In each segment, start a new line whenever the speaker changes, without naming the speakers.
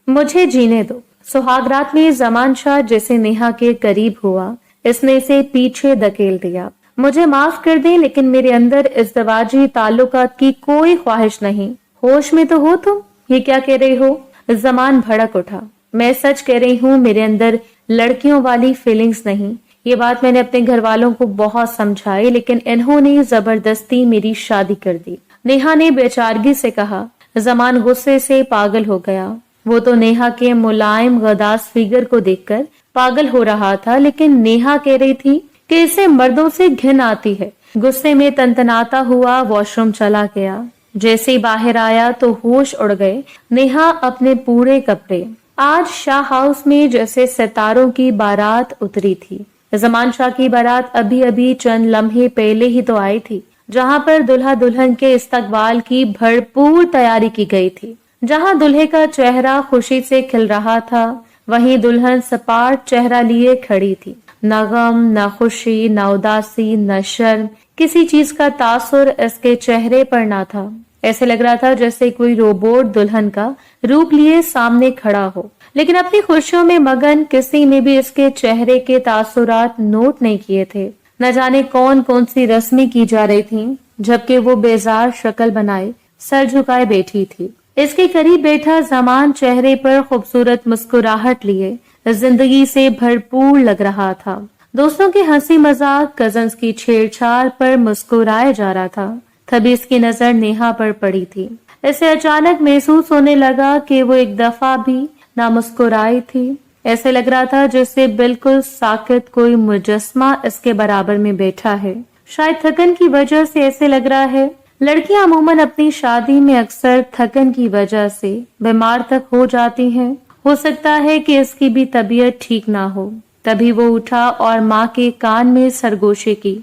मुझे जीने दो। सुहाग रात में जमान शाह जैसे नेहा के करीब हुआ, इसने इसे पीछे धकेल दिया। मुझे माफ कर दे, लेकिन मेरे अंदर इज़्दवाजी ताल्लुकात की कोई ख्वाहिश नहीं। होश में तो हो तुम? ये क्या कह रही हो? जमान भड़क उठा। मैं सच कह रही हूँ, मेरे अंदर लड़कियों वाली फीलिंग्स नहीं। ये बात मैंने अपने घर वालों को बहुत समझाई, लेकिन इन्होंने जबरदस्ती मेरी शादी कर दी। नेहा ने बेचारगी से कहा। जमान गुस्से से पागल हो गया। वो तो नेहा के मुलायम गदास फिगर को देखकर पागल हो रहा था, लेकिन नेहा कह रही थी कि इसे मर्दों से घिन आती है। गुस्से में तनतनाता हुआ वॉशरूम चला गया। जैसे ही बाहर आया तो होश उड़ गए। नेहा अपने पूरे कपड़े। आज शाह हाउस में जैसे सितारों की बारात उतरी थी। जमान शाह की बारात अभी अभी चंद लम्हे पहले ही तो आई थी, जहां पर दुल्हा दुल्हन के इस्तकबाल की भरपूर तैयारी की गई थी। जहां दुल्हे का चेहरा खुशी से खिल रहा था, वहीं दुल्हन सपाट चेहरा लिए खड़ी थी। न गम, न खुशी, न उदासी, न शर्म, किसी चीज का तासुर इसके चेहरे पर ना था। ऐसे लग रहा था जैसे कोई रोबोट दुल्हन का रूप लिए सामने खड़ा हो। लेकिन अपनी खुशियों में मगन किसी ने भी इसके चेहरे के तासुरात नोट नहीं किए थे। न जाने कौन कौन सी रस्में की जा रही थीं, जबकि वो बेजार शक्ल बनाए सर झुकाए बैठी थी। इसके करीब बैठा जमान चेहरे पर खूबसूरत मुस्कुराहट लिए जिंदगी से भरपूर लग रहा था। दोस्तों की हंसी मजाक, कजन्स की छेड़छाड़ पर मुस्कुराया जा रहा था। तभी इसकी नजर नेहा पर पड़ी थी। इसे अचानक महसूस होने लगा कि वो एक दफा भी ना मुस्कुराई थी। ऐसे लग रहा था जैसे बिल्कुल साकित कोई मुजस्मा इसके बराबर में बैठा है। शायद थकन की वजह से ऐसे लग रहा है। लड़कियां अमूमन अपनी शादी में अक्सर थकन की वजह से बीमार तक हो जाती हैं। हो सकता है कि इसकी भी तबीयत ठीक ना हो। तभी वो उठा और माँ के कान में सरगोशी की।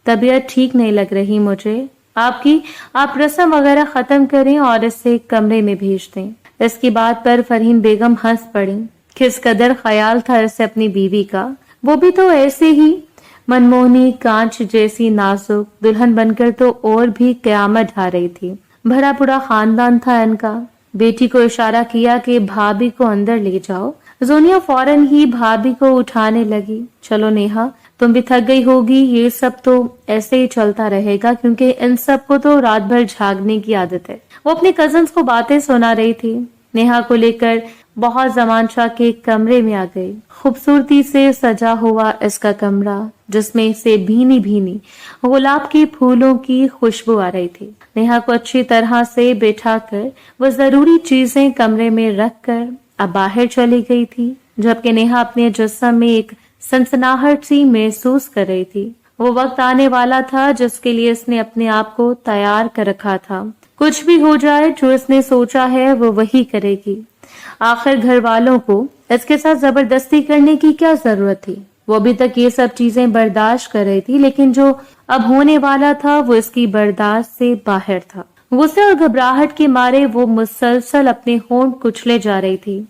तबीयत ठीक नहीं लग रही मुझे। आप रस्म वगैरह खत्म करें और इसे कमरे में भेज दें। इसकी बात पर फरहीन बेगम हंस पड़ी। किस कदर ख्याल था इसे अपनी बीवी का। वो भी तो ऐसे ही मनमोहनी, कांच जैसी नाजुक दुल्हन बनकर तो और भी कयामत ढा रही थी। भरा पूरा खानदान था इनका। बेटी को इशारा किया कि भाभी को अंदर ले जाओ। जोनिया फौरन ही भाभी को उठाने लगी। चलो नेहा, तुम भी थक गई होगी। ये सब तो ऐसे ही चलता रहेगा, क्योंकि इन सब को तो रात भर जागने की आदत है। वो अपने कजन्स को बातें सुना रही थी। नेहा को लेकर बहुत जमान शाह के कमरे में आ गई। खूबसूरती से सजा हुआ इसका कमरा, जिसमें से भीनी भीनी गुलाब के फूलों की खुशबू आ रही थी। नेहा को अच्छी तरह से बैठाकर वो जरूरी चीजें कमरे में रख कर अब बाहर चली गई थी, जबकि नेहा अपने जिस्म में एक सनसनाहट सी महसूस कर रही थी। वो वक्त आने वाला था जिसके लिए इसने अपने आप को तैयार कर रखा था। कुछ भी हो जाए, जो इसने सोचा है वो वही करेगी। आखिर घर वालों को इसके साथ जबरदस्ती करने की क्या जरूरत थी? वो अभी तक ये सब चीजें बर्दाश्त कर रही थी, लेकिन जो अब होने वाला था वो इसकी बर्दाश्त से बाहर था। गुस्से और घबराहट के मारे वो मुसलसल अपने होंठ कुचले जा रही थी।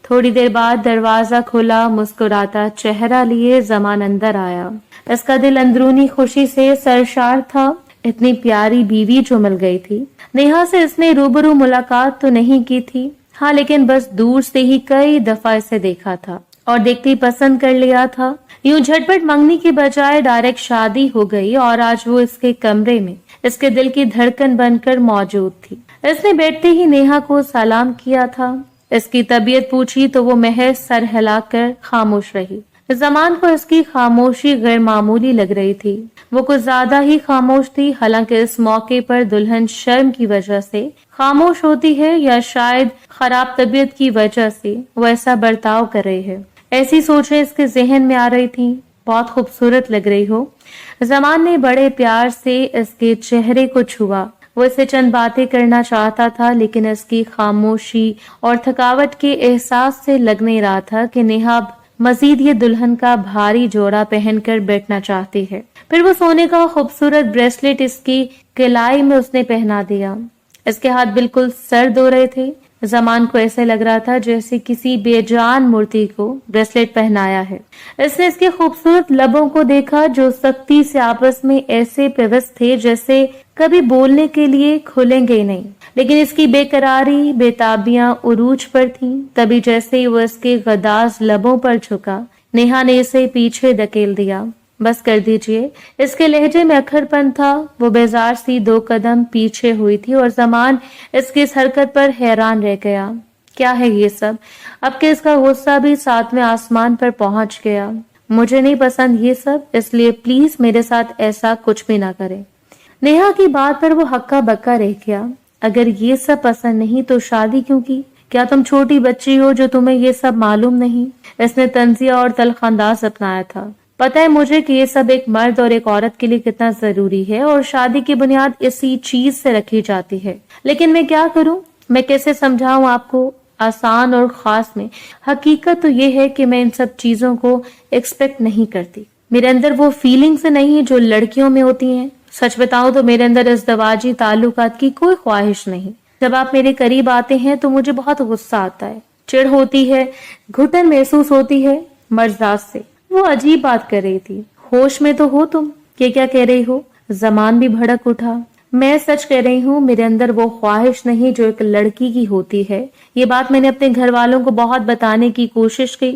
थोड़ी देर बाद दरवाजा खुला। मुस्कुराता चेहरा लिए जमान अंदर आया। इसका दिल अंदरूनी खुशी से सरशार था। इतनी प्यारी बीवी जो मिल गई थी। नेहा से इसने रूबरू मुलाकात तो नहीं की थी, हाँ, लेकिन बस दूर से ही कई दफा इसे देखा था और देखते ही पसंद कर लिया था। यूं झटपट मंगनी के बजाय डायरेक्ट शादी हो गई और आज वो इसके कमरे में इसके दिल की धड़कन बनकर मौजूद थी। इसने बैठते ही नेहा को सलाम किया था। इसकी तबीयत पूछी तो वो महज सर हिलाकर खामोश रही। जमान को इसकी खामोशी गैर मामूली लग रही थी। वो कुछ ज्यादा ही खामोश थी। हालांकि इस मौके पर दुल्हन शर्म की वजह से खामोश होती है या शायद खराब तबीयत की वजह से वो ऐसा बर्ताव कर रही है। ऐसी सोचें इसके जहन में आ रही थी। बहुत खूबसूरत लग रही हो। जमान ने बड़े प्यार से इसके चेहरे को छुआ। वो इससे चंद बातें करना चाहता था, लेकिन इसकी खामोशी और थकावट के एहसास से लग नहीं रहा था कि नेहा मजीद ये दुल्हन का भारी जोड़ा पहनकर बैठना चाहती है। फिर वो सोने का खूबसूरत ब्रेसलेट इसकी कलाई में उसने पहना दिया। इसके हाथ बिल्कुल सर्द हो रहे थे। जमान को ऐसे लग रहा था जैसे किसी बेजान मूर्ति को ब्रेसलेट पहनाया है। इसने इसके खूबसूरत लबों को देखा जो सख्ती से आपस में ऐसे पेवस्त थे जैसे कभी बोलने के लिए खुलेंगे ही नहीं। लेकिन इसकी बेकरारी बेताबियां उरूज पर थीं। तभी जैसे ही वो इसके गदाज लबों पर झुका, नेहा ने इसे पीछे धकेल दिया। बस कर दीजिए। इसके लहजे में अखरपन था। वो बेजार सी 2 कदम पीछे हुई थी और ज़मान इसकी इस हरकत पर हैरान रह गया। क्या है ये सब? अब के इसका गुस्सा भी 7वें आसमान पर पहुंच गया। मुझे नहीं पसंद ये सब, इसलिए प्लीज मेरे साथ ऐसा कुछ भी ना करें। नेहा की बात पर वो हक्का बक्का रह गया। अगर ये सब पसंद नहीं तो शादी क्यों की? क्या तुम छोटी बच्ची हो जो तुम्हें ये सब मालूम नहीं? इसने तंजिया और तलखंदाज अपनाया था। पता है मुझे कि ये सब एक मर्द और एक औरत के लिए कितना जरूरी है और शादी की बुनियाद इसी चीज से रखी जाती है। लेकिन मैं क्या करूं? मैं कैसे समझाऊं आपको? आसान और खास में हकीकत तो ये है कि मैं इन सब चीजों को एक्सपेक्ट नहीं करती। मेरे अंदर वो फीलिंग्स नहीं जो लड़कियों में होती हैं। सच बताऊं तो मेरे अंदर इज़्दवाजी ताल्लुकात की कोई ख्वाहिश नहीं। जब आप मेरे करीब आते हैं तो मुझे बहुत गुस्सा आता है, चिढ़ होती है, घुटन महसूस होती है मर्जात से। वो अजीब बात कर रही थी। होश में तो हो तुम? ये क्या कह रही हो? जमान भी भड़क उठा। मैं सच कह रही हूँ, मेरे अंदर वो ख्वाहिश नहीं जो एक लड़की की होती है। ये बात मैंने अपने घर वालों को बहुत बताने की कोशिश की,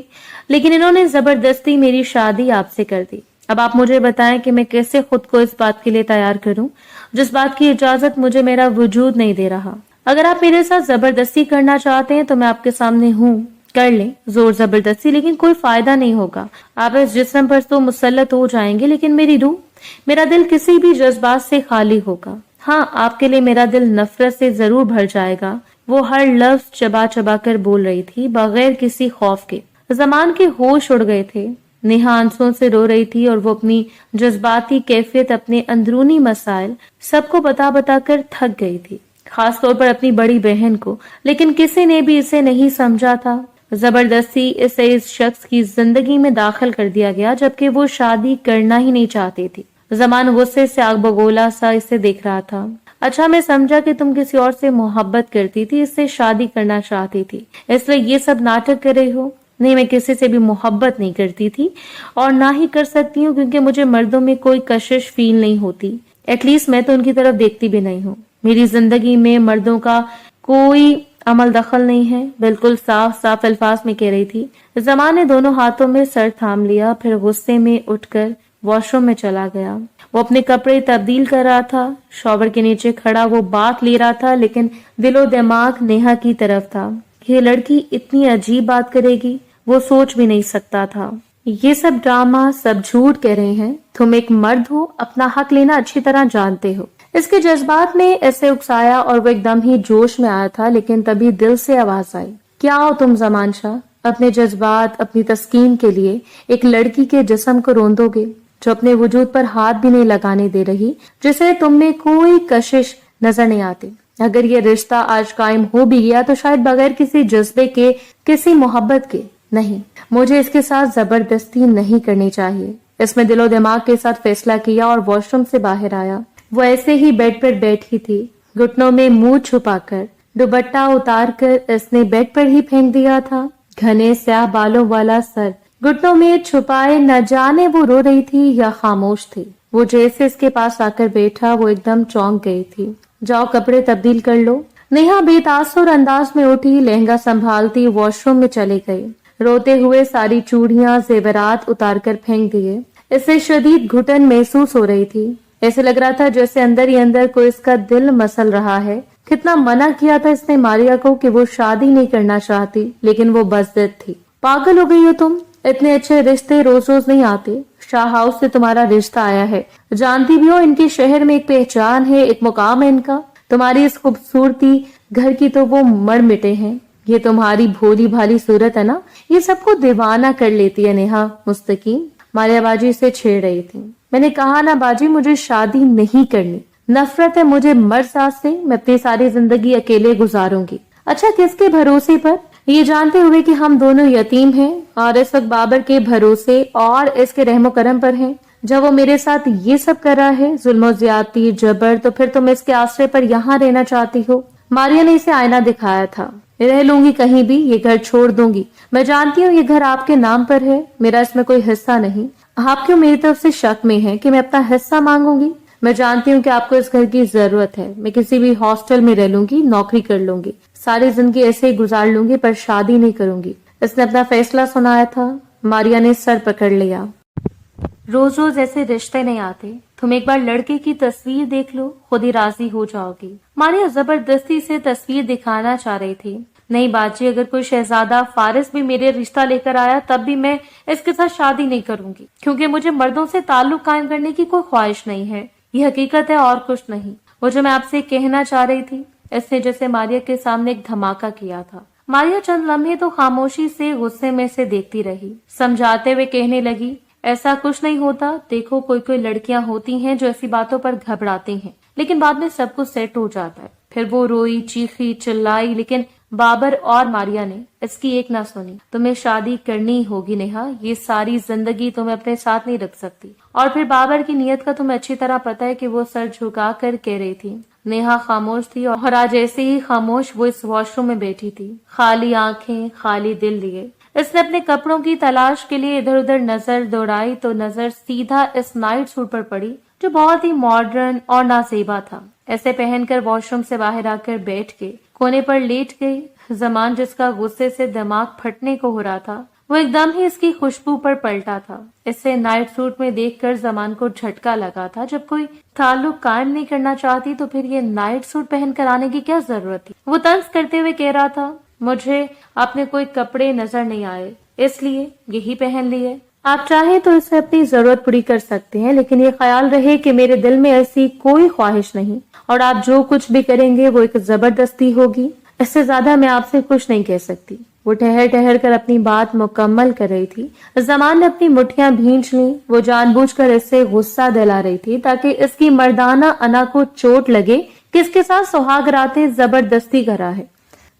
लेकिन इन्होंने जबरदस्ती मेरी शादी आपसे कर दी। अब आप मुझे बताएं कि मैं कैसे खुद को इस बात के लिए तैयार करूं जिस बात की इजाजत मुझे मेरा वजूद नहीं दे रहा। अगर आप मेरे साथ जबरदस्ती करना चाहते हैं तो मैं आपके सामने हूँ, कर लें जोर जबरदस्ती, लेकिन कोई फायदा नहीं होगा। आप इस जिस्म पर तो मुसल्लत हो जाएंगे, लेकिन मेरी रूह, मेरा दिल किसी भी जज्बात से खाली होगा। हाँ, आपके लिए मेरा दिल नफरत से जरूर भर जाएगा। वो हर लफ्ज चबा चबा कर बोल रही थी, बगैर किसी खौफ के। ज़मान के होश उड़ गए थे। नेहा आंसुओं से रो रही थी और वो अपनी जज्बाती कैफियत, अपने अंदरूनी मसाइल सबको बता बता कर थक गई थी, खास तौर पर अपनी बड़ी बहन को। लेकिन किसी ने भी इसे नहीं समझा था। जबरदस्ती इसे इस शख्स की जिंदगी में दाखिल कर दिया गया, जबकि वो शादी करना ही नहीं चाहती थी। ज़मान गुस्से से आग बगोला सा इसे देख रहा था। अच्छा, मैं समझा कि तुम किसी और से मोहब्बत करती थी, इससे शादी करना चाहती थी, इसलिए ये सब नाटक कर रही हो। नहीं, मैं किसी से भी मोहब्बत नहीं करती थी और ना ही कर सकती हूँ, क्योंकि मुझे मर्दों में कोई कशिश फील नहीं होती। एटलीस्ट मैं तो उनकी तरफ देखती भी नहीं हूँ। मेरी जिंदगी में मर्दों का कोई अमल दखल नहीं है, बिल्कुल साफ साफ अल्फाज में कह रही थी। ज़मान ने दोनों हाथों में सर थाम लिया, फिर गुस्से में उठकर वॉशरूम में चला गया। वो अपने कपड़े तब्दील कर रहा था। शॉवर के नीचे खड़ा वो बात ले रहा था, लेकिन दिलो दिमाग नेहा की तरफ था। ये लड़की इतनी अजीब बात करेगी, वो सोच भी नहीं सकता था। ये सब ड्रामा, सब झूठ कह रहे हैं। तुम एक मर्द हो, अपना हक लेना अच्छी तरह जानते हो। इसके जज्बात ने ऐसे उकसाया और वो एकदम ही जोश में आया था, लेकिन तभी दिल से आवाज आई, क्या हो तुम ज़मान शाह? अपने जज्बात, अपनी तस्कीन के लिए एक लड़की के जिस्म को रोंदोगे जो अपने वजूद पर हाथ भी नहीं लगाने दे रही, जिसे तुम में कोई कशिश नजर नहीं आती। अगर ये रिश्ता आज कायम हो भी गया तो शायद बगैर किसी जज्बे के, किसी मोहब्बत के। नहीं, मुझे इसके साथ जबरदस्ती नहीं करनी चाहिए। इसमें दिलो दिमाग के साथ फैसला किया और वॉशरूम से बाहर आया। वो ऐसे ही बेड पर बैठी थी, घुटनों में मुंह छुपाकर। दुपट्टा उतारकर इसने बेड पर ही फेंक दिया था। घने स्याह बालों वाला सर घुटनों में छुपाए, न जाने वो रो रही थी या खामोश थी। वो जैसे इसके पास आकर बैठा, वो एकदम चौंक गई थी। जाओ कपड़े तब्दील कर लो। नेहा बेतासुर अंदाज में उठी, लहंगा संभालती वॉशरूम में चली गई। रोते हुए सारी चूड़ियां, जेवरात उतार कर फेंक दिए। इसे शदीद घुटन महसूस हो रही थी। ऐसे लग रहा था जैसे अंदर ही अंदर कोई इसका दिल मसल रहा है। कितना मना किया था इसने मारिया को कि वो शादी नहीं करना चाहती, लेकिन वो बज़िद थी। पागल हो गई हो तुम? इतने अच्छे रिश्ते रोज रोज नहीं आते। शाह हाउस से तुम्हारा रिश्ता आया है, जानती भी हो इनके शहर में एक पहचान है, एक मुकाम है इनका। तुम्हारी इस खूबसूरती घर की तो वो मर मिटे हैं। ये तुम्हारी भोली भाली सूरत है ना, ये सबको दीवाना कर लेती है। नेहा मुस्तकीम मारिया बाजी से छेड़ रही थी। मैंने कहा ना बाजी, मुझे शादी नहीं करनी। नफरत है मुझे मर्द सास से। मैं अपनी सारी जिंदगी अकेले गुजारूंगी। अच्छा, किसके भरोसे पर? ये जानते हुए कि हम दोनों यतीम हैं और इस वक्त बाबर के भरोसे और इसके रहमो करम पर हैं। जब वो मेरे साथ ये सब कर रहा है, जुल्म ज्यादती, जबर, तो फिर तुम इसके आश्रय पर यहाँ रहना चाहती हो। मारिया ने इसे आईना दिखाया था। रह लूंगी कहीं भी, ये घर छोड़ दूंगी। मैं जानती हूँ ये घर आपके नाम पर है, मेरा इसमें कोई हिस्सा नहीं। आप क्यों मेरी तरफ से शक में है कि मैं अपना हिस्सा मांगूंगी? मैं जानती हूँ कि आपको इस घर की जरूरत है। मैं किसी भी हॉस्टल में रह लूंगी, नौकरी कर लूंगी, सारी जिंदगी ऐसे ही गुजार लूंगी, पर शादी नहीं करूंगी। इसने अपना फैसला सुनाया था। मारिया ने सर पकड़ लिया। रोज रोज ऐसे रिश्ते नहीं आते। तुम एक बार लड़के की तस्वीर देख लो, खुद ही राजी हो जाओगी। मारिया जबरदस्ती से तस्वीर दिखाना चाह रही थी। नहीं बाजी, अगर कोई शहजादा फारिस भी मेरे रिश्ता लेकर आया तब भी मैं इसके साथ शादी नहीं करूंगी, क्योंकि मुझे मर्दों से ताल्लुक कायम करने की कोई ख्वाहिश नहीं है। ये हकीकत है और कुछ नहीं। वो जो मैं आपसे कहना चाह रही थी। इसने जैसे मारिया के सामने एक धमाका किया था। मारिया चंद लम्हे तो खामोशी से गुस्से में से देखती रही। समझाते हुए कहने लगी, ऐसा कुछ नहीं होता। देखो, कोई कोई लड़कियां होती हैं जो ऐसी बातों पर घबराती हैं, लेकिन बाद में सब कुछ सेट हो जाता है। फिर वो रोई, चीखी, चिल्लाई, लेकिन बाबर और मारिया ने इसकी एक ना सुनी। तुम्हें शादी करनी होगी नेहा, ये सारी जिंदगी तुम्हें अपने साथ नहीं रख सकती। और फिर बाबर की नीयत का तुम्हें अच्छी तरह पता है कि वो सर झुका कर कह रही थी। नेहा खामोश थी और आज ऐसे ही खामोश वो इस वॉशरूम में बैठी थी, खाली आंखें, खाली दिल लिए। इसने अपने कपड़ों की तलाश के लिए इधर उधर नजर दौड़ाई तो नजर सीधा इस नाइट सूट पर पड़ी, जो बहुत ही मॉडर्न और नाजेबा था। ऐसे पहनकर वॉशरूम से बाहर आकर बैठ के कोने पर लेट गई। जमान, जिसका गुस्से से दिमाग फटने को हो रहा था, वो एकदम ही इसकी खुशबू पर पलटा था। इसे नाइट सूट में देखकर जमान को झटका लगा था। जब कोई ताल्लुक कायम नहीं करना चाहती तो फिर ये नाइट सूट पहनकर आने की क्या जरूरत थी। वो तंज करते हुए कह रहा था, मुझे अपने कोई कपड़े नजर नहीं आए, इसलिए यही पहन लिए। आप चाहे तो इसे अपनी जरूरत पूरी कर सकते हैं, लेकिन ये ख्याल रहे कि मेरे दिल में ऐसी कोई ख्वाहिश नहीं, और आप जो कुछ भी करेंगे वो एक जबरदस्ती होगी। इससे ज्यादा मैं आपसे कुछ नहीं कह सकती। वो ठहर ठहर कर अपनी बात मुकम्मल कर रही थी। जमान ने अपनी मुट्ठियां भींच ली। वो जानबूझकर इससे गुस्सा दिला रही थी ताकि इसकी मर्दाना अना को चोट लगे कि इसके साथ सुहाग रातें जबरदस्ती करा है।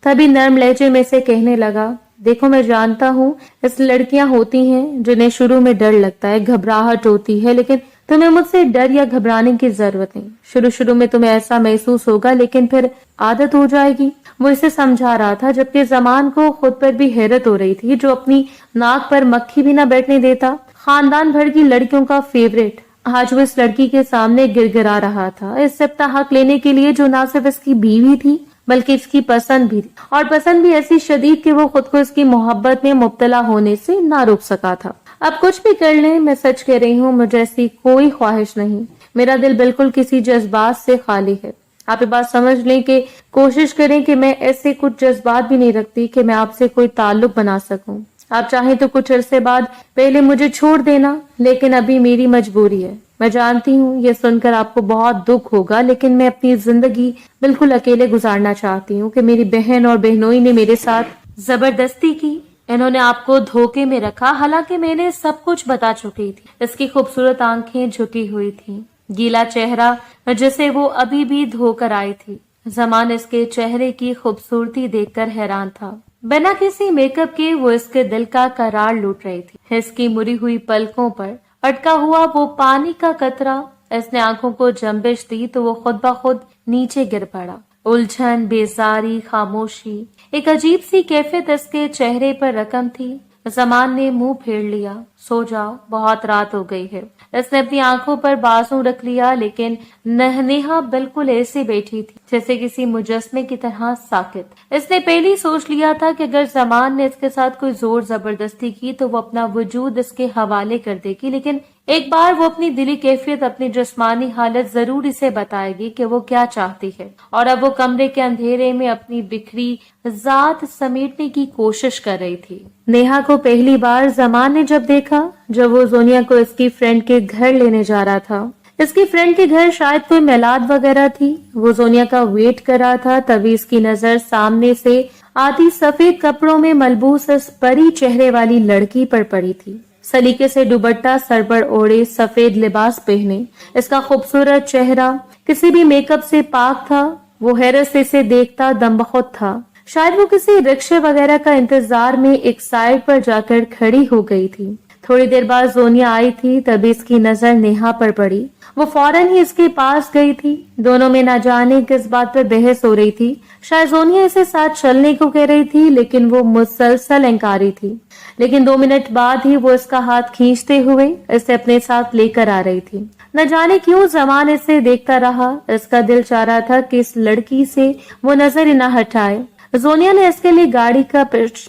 तभी नर्म लहजे में से कहने लगा, देखो, मैं जानता हूँ इस लड़कियां होती हैं जिन्हें शुरू में डर लगता है, घबराहट होती है, लेकिन तुम्हें मुझसे डर या घबराने की जरूरत नहीं। शुरू शुरू में तुम्हें ऐसा महसूस होगा, लेकिन फिर आदत हो जाएगी। वो इसे समझा रहा था, जबकि जमान को खुद पर भी हैरत हो रही थी, जो अपनी नाक पर मक्खी भी न बैठने देता। खानदान भर की लड़कियों का फेवरेट आज वो इस लड़की के सामने गिड़गिड़ा रहा था, इस सबका हक लेने के लिए जो ना सिर्फ इसकी बीवी थी बल्कि इसकी पसंद भी थी, और पसंद भी ऐसी शदीद कि वो खुद को इसकी मोहब्बत में मुब्तला होने से ना रोक सका था। अब कुछ भी कर लें, मैं सच कह रही हूँ, मुझे ऐसी कोई ख्वाहिश नहीं। मेरा दिल बिल्कुल किसी जज्बात से खाली है। आप ये बात समझ लें कि कोशिश करें कि मैं ऐसे कुछ जज्बात भी नहीं रखती कि मैं आपसे कोई ताल्लुक बना सकूं। आप चाहें तो कुछ अरसे बाद पहले मुझे छोड़ देना, लेकिन अभी मेरी मजबूरी है। मैं जानती हूँ ये सुनकर आपको बहुत दुख होगा, लेकिन मैं अपनी जिंदगी बिल्कुल अकेले गुजारना चाहती हूँ कि मेरी बहन और बहनोई ने मेरे साथ जबरदस्ती की। इन्होंने आपको धोखे में रखा, हालांकि मैंने सब कुछ बता चुकी थी। इसकी खूबसूरत आंखें झुकी हुई थी, गीला चेहरा जिसे वो अभी भी धोकर आई थी। जमान इसके चेहरे की खूबसूरती देखकर हैरान था। बिना किसी मेकअप के वो इसके दिल का करार लूट रही थी। इसकी मुड़ी हुई पलकों पर अटका हुआ वो पानी का कतरा, इसने आंखों को जंबिश दी तो वो खुद ब खुद नीचे गिर पड़ा। उलझन, बेजारी, खामोशी, एक अजीब सी कैफियत इसके चेहरे पर रकम थी। जमान ने मुंह फेर लिया, सो जाओ, बहुत रात हो गई है। इसने अपनी आंखों पर बाजू रख लिया, लेकिन नेहा बिल्कुल ऐसे बैठी थी जैसे किसी मुजस्मे की तरह साकित। इसने पहले ही सोच लिया था कि अगर जमान ने इसके साथ कोई जोर जबरदस्ती की तो वो अपना वजूद इसके हवाले कर देगी, लेकिन एक बार वो अपनी दिली कैफियत, अपनी जिस्मानी हालत जरूर इसे बताएगी कि वो क्या चाहती है। और अब वो कमरे के अंधेरे में अपनी बिखरी जात समेटने की कोशिश कर रही थी। नेहा को पहली बार जमान ने जब देखा, जब वो जोनिया को इसकी फ्रेंड के घर लेने जा रहा था। इसकी फ्रेंड के घर शायद कोई मिलाद वगैरह थी। वो जोनिया का वेट कर रहा था, तभी इसकी नजर सामने से आती सफेद कपड़ों में मलबूस इस परी चेहरे वाली लड़की पर पड़ी थी। सलीके से दुपट्टा सर पर ओढ़े, सफेद लिबास पहने, इसका खूबसूरत चेहरा किसी भी मेकअप से पाक था। वो हैरत से इसे देखता दमबख्त था। शायद वो किसी रिक्शे वगैरह का इंतजार में एक साइड पर जाकर खड़ी हो गई थी। थोड़ी देर बाद जोनिया आई थी, तभी इसकी नजर नेहा पर पड़ी। वो फौरन ही इसके पास गई थी। दोनों में ना जाने किस बात पर बहस हो रही थी। शायद जोनिया इसे साथ चलने को कह रही थी, लेकिन वो मुसलसल इंकारी थी। लेकिन 2 मिनट बाद ही वो इसका हाथ खींचते हुए इसे अपने साथ लेकर आ रही थी। نہ جانے کیوں زمان اسے دیکھتا رہا. اس کا دل چاہ رہا تھا کہ اس لڑکی سے وہ نظر ہی نہ ہٹائے. زونیا نے اس کے لیے گاڑی کا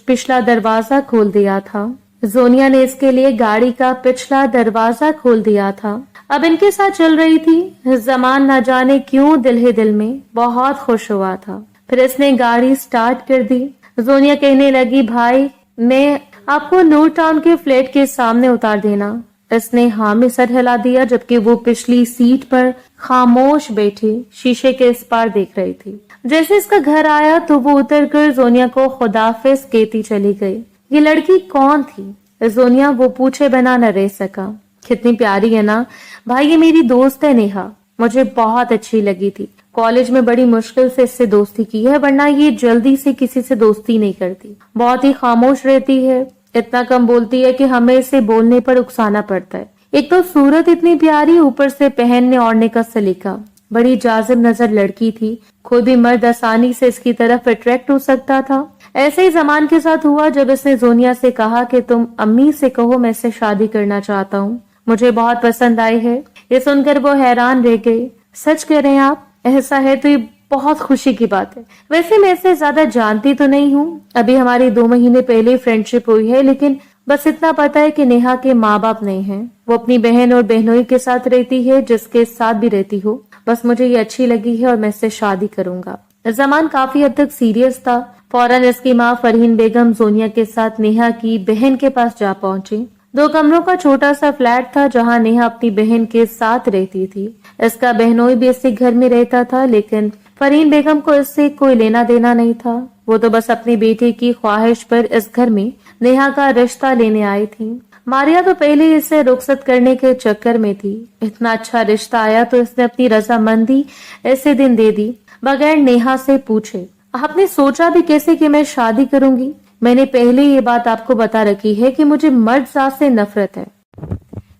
پچھلا دروازہ کھول دیا تھا. زونیا نے اس کے لیے گاڑی کا پچھلا دروازہ کھول دیا تھا. اب ان کے ساتھ چل رہی تھی. زمان نہ جانے کیوں دل ہی دل میں بہت خوش ہوا تھا. پھر اس نے گاڑی سٹارٹ کر دی. زونیا کہنے لگی بھائی میں آپ کو نور ٹاؤن کے فلیٹ کے سامنے اتار دینا. اس نے ہاں میں سر ہلا دیا جبکہ وہ پچھلی سیٹ پر خاموش بیٹھی شیشے کے اس پار دیکھ رہی تھی. جیسے اس کا گھر آیا تو وہ اتر کر زونیا کو خداحافظ کہتی چلی گئی. یہ لڑکی کون تھی؟ زونیا وہ پوچھے بنا نہ رہ سکا. کتنی پیاری ہے نا بھائی، یہ میری دوست ہے نیہا. مجھے بہت اچھی لگی تھی. کالج میں بڑی مشکل سے اس سے دوستی کی ہے، ورنہ یہ جلدی سے کسی سے دوستی نہیں کرتی. بہت ہی خاموش رہتی ہے، اتنا کم بولتی ہے کہ ہمیں اسے بولنے پر اکسانا پڑتا ہے. ایک تو صورت اتنی پیاری، اوپر سے پہننے اوڑھنے کا سلیقہ. بڑی جاذب نظر لڑکی تھی. کوئی بھی مرد آسانی سے اس کی طرف اٹریکٹ ہو سکتا تھا. ایسے ہی زمان کے ساتھ ہوا جب اس نے زونیا سے کہا کہ تم امی سے کہو میں اس سے شادی کرنا چاہتا ہوں، مجھے بہت پسند آئی ہے. یہ سن کر وہ حیران رہ گئی. سچ کہہ رہے ہیں آپ؟ ایسا ہے تو یہ بہت خوشی کی بات ہے. ویسے میں اسے زیادہ جانتی تو نہیں ہوں، ابھی ہماری 2 مہینے پہلے فرینڈ شپ ہوئی ہے، لیکن بس اتنا پتا ہے کہ نیہا کے ماں باپ نہیں ہیں. وہ اپنی بہن اور بہنوئی کے ساتھ رہتی ہے، جس کے ساتھ بھی رہتی ہو. بس مجھے یہ اچھی لگی ہے اور میں اس سے شادی کروں گا. زمان کافی حد تک سیریس تھا. فوراً اس کی ماں فرحین بیگم زونیا کے ساتھ نیہا کی بہن کے پاس جا پہنچی. 2 کمروں کا چھوٹا سا فلیٹ تھا جہاں نیہا اپنی بہن کے ساتھ رہتی تھی. اس کا بہنوئی بھی اسی گھر میں رہتا تھا، لیکن فرحین بیگم کو اس سے کوئی لینا دینا نہیں تھا. وہ تو بس اپنی بیٹی کی خواہش پر اس گھر میں نیہا کا رشتہ لینے آئی تھی. ماریا تو پہلے اسے رخصت کرنے کے چکر میں تھی. اتنا اچھا رشتہ آیا تو اس نے اپنی رضامندی ایسے دن دے دی بغیر نیہا سے پوچھے. آپ نے سوچا بھی کیسے کہ میں شادی کروں گی؟ میں نے پہلے یہ بات آپ کو بتا رکھی ہے کہ مجھے مرد ذات سے نفرت ہے.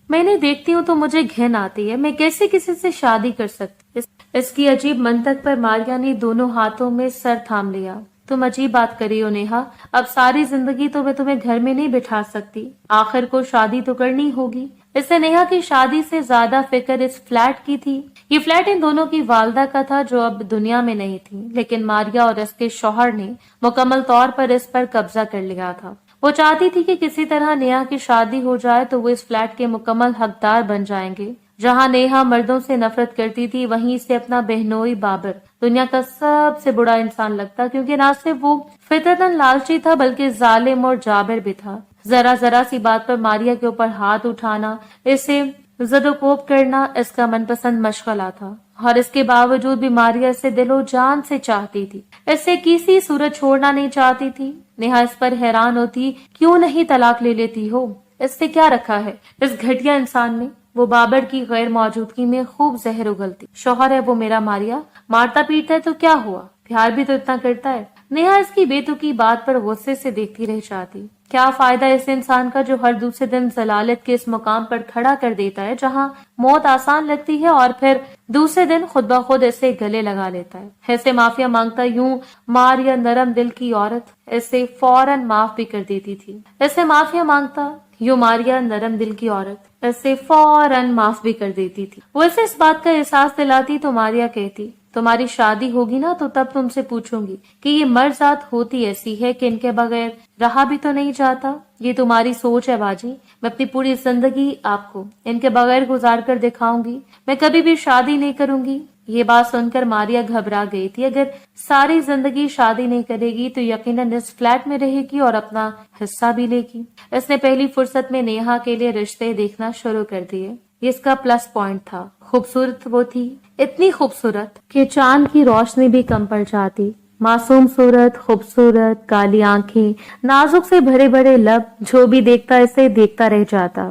میں نے دیکھتی ہوں تو مجھے گھن آتی ہے. میں کیسے کسی سے شادی کر سکتی؟ اس کی عجیب منطق پر ماریا نے دونوں ہاتھوں میں سر تھام لیا. تم عجیب بات کری ہو نیہا. اب ساری زندگی تو میں تمہیں گھر میں نہیں بٹھا سکتی. آخر کو شادی تو کرنی ہوگی. اس سے نیہا کی شادی سے زیادہ فکر اس فلیٹ کی تھی. یہ فلیٹ ان دونوں کی والدہ کا تھا جو اب دنیا میں نہیں تھی، لیکن ماریا اور اس کے شوہر نے مکمل طور پر اس پر قبضہ کر لیا تھا. وہ چاہتی تھی کہ کسی طرح نیہا کی شادی ہو جائے تو وہ اس فلیٹ کے مکمل حقدار بن جائیں گے. جہاں نیہا مردوں سے نفرت کرتی تھی، وہیں سے اپنا بہنوئی بابر دنیا کا سب سے بڑا انسان لگتا، کیونکہ نہ صرف وہ فطرتاً لالچی تھا بلکہ ظالم اور جابر بھی تھا. ذرا ذرا سی بات پر ماریا کے اوپر ہاتھ اٹھانا، اسے زد و کوب کرنا اس کا من پسند مشغلہ تھا، اور اس کے باوجود بھی ماریا اسے دل و جان سے چاہتی تھی. اس سے کسی صورت چھوڑنا نہیں چاہتی تھی. نیہا اس پر حیران ہوتی، کیوں نہیں طلاق لے لیتی ہو؟ اس سے کیا رکھا ہے اس گھٹیا انسان نے؟ وہ بابر کی غیر موجودگی میں خوب زہر اگلتی. شوہر ہے وہ میرا ماریا، مارتا پیٹتا ہے تو کیا ہوا، پیار بھی تو اتنا کرتا ہے. نیہا اس کی بے تکی بات پر غصے سے دیکھتی رہ جاتی. کیا فائدہ اس انسان کا جو ہر دوسرے دن ضلالت کے اس مقام پر کھڑا کر دیتا ہے جہاں موت آسان لگتی ہے، اور پھر دوسرے دن خود بخود اسے گلے لگا لیتا ہے. ایسے معافیا مانگتا یوں ماریا نرم دل کی عورت اسے فوراً معاف بھی کر دیتی تھی. اسے معافیا مانگتا یوں ماریا نرم دل کی عورت اسے فوراً معاف بھی کر دیتی تھی. وہ اسے اس بات کا احساس دلاتی تو ماریا کہتی تمہاری شادی ہوگی نا تو تب تم سے پوچھوں گی کہ یہ مرد ذات ہوتی ایسی ہے کہ ان کے بغیر رہا بھی تو نہیں جاتا. یہ تمہاری سوچ ہے باجی. میں اپنی پوری زندگی آپ کو ان کے بغیر گزار کر دکھاؤں گی. میں کبھی بھی شادی نہیں کروں گی. یہ بات سن کر ماریا گھبرا گئی تھی. اگر ساری زندگی شادی نہیں کرے گی تو یقیناً اس فلیٹ میں رہے گی اور اپنا حصہ بھی لے گی. اس نے پہلی فرصت میں نیہا کے لیے رشتے دیکھنا شروع کر دیے. یہ اس کا پلس پوائنٹ تھا. خوبصورت وہ تھی، اتنی خوبصورت کہ چاند کی روشنی بھی کم پڑ جاتی. معصوم صورت، خوبصورت کالی آنکھیں، نازک سے بھرے بھرے لب، جو بھی دیکھتا اسے دیکھتا رہ جاتا.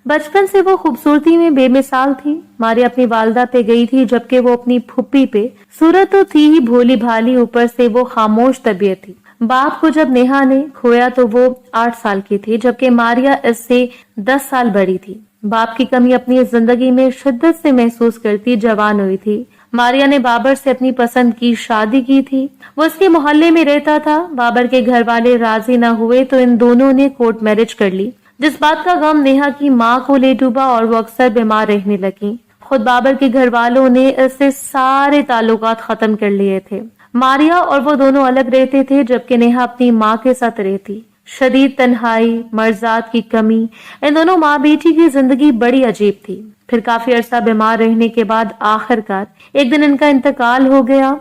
بچپن سے وہ خوبصورتی میں بے مثال تھی. ماریا اپنی والدہ پہ گئی تھی جبکہ وہ اپنی پھپھی پہ. صورت تو تھی ہی بھولی بھالی، اوپر سے وہ خاموش طبیعت تھی. باپ کو جب نیہا نے کھویا تو وہ 8 سال کی تھی، جبکہ ماریا اس سے 10 سال بڑی تھی. باپ کی کمی اپنی زندگی میں شدت سے محسوس کرتی جوان ہوئی تھی. ماریا نے بابر سے اپنی پسند کی شادی کی تھی. وہ اس کے محلے میں رہتا تھا. بابر کے گھر والے راضی نہ ہوئے تو ان دونوں نے کورٹ میرج کر لی، جس بات کا غم نیہا کی ماں کو لے ڈوبا اور وہ اکثر بیمار رہنے لگی. خود بابر کے گھر والوں نے اس سے سارے تعلقات ختم کر لیے تھے۔ ماریا اور وہ دونوں الگ رہتے تھے، جبکہ نیہا اپنی ماں کے ساتھ رہتی۔ شدید تنہائی، مرضات کی کمی، ان دونوں ماں بیٹی کی زندگی بڑی عجیب تھی۔ پھر کافی عرصہ بیمار رہنے کے بعد آخرکار ایک دن ان کا انتقال ہو گیا۔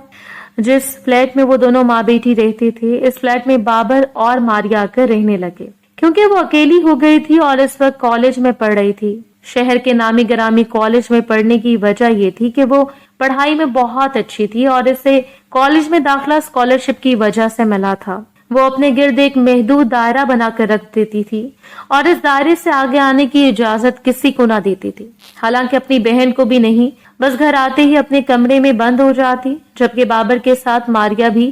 جس فلیٹ میں وہ دونوں ماں بیٹی رہتے تھے، اس فلیٹ میں بابر اور ماریا آ کر رہنے لگے، کیونکہ وہ اکیلی ہو گئی تھی اور اس وقت کالج میں پڑھ رہی تھی۔ شہر کے نامی گرامی کالج میں پڑھنے کی وجہ یہ تھی کہ وہ پڑھائی میں بہت اچھی تھی اور اسے کالج میں داخلہ اسکالرشپ کی وجہ سے ملا تھا۔ وہ اپنے گرد ایک محدود دائرہ بنا کر رکھ دیتی تھی اور اس دائرے سے آگے آنے کی اجازت کسی کو نہ دیتی تھی، حالانکہ اپنی بہن کو بھی نہیں۔ بس گھر آتے ہی اپنے کمرے میں بند ہو جاتی، جبکہ بابر کے ساتھ ماریا بھی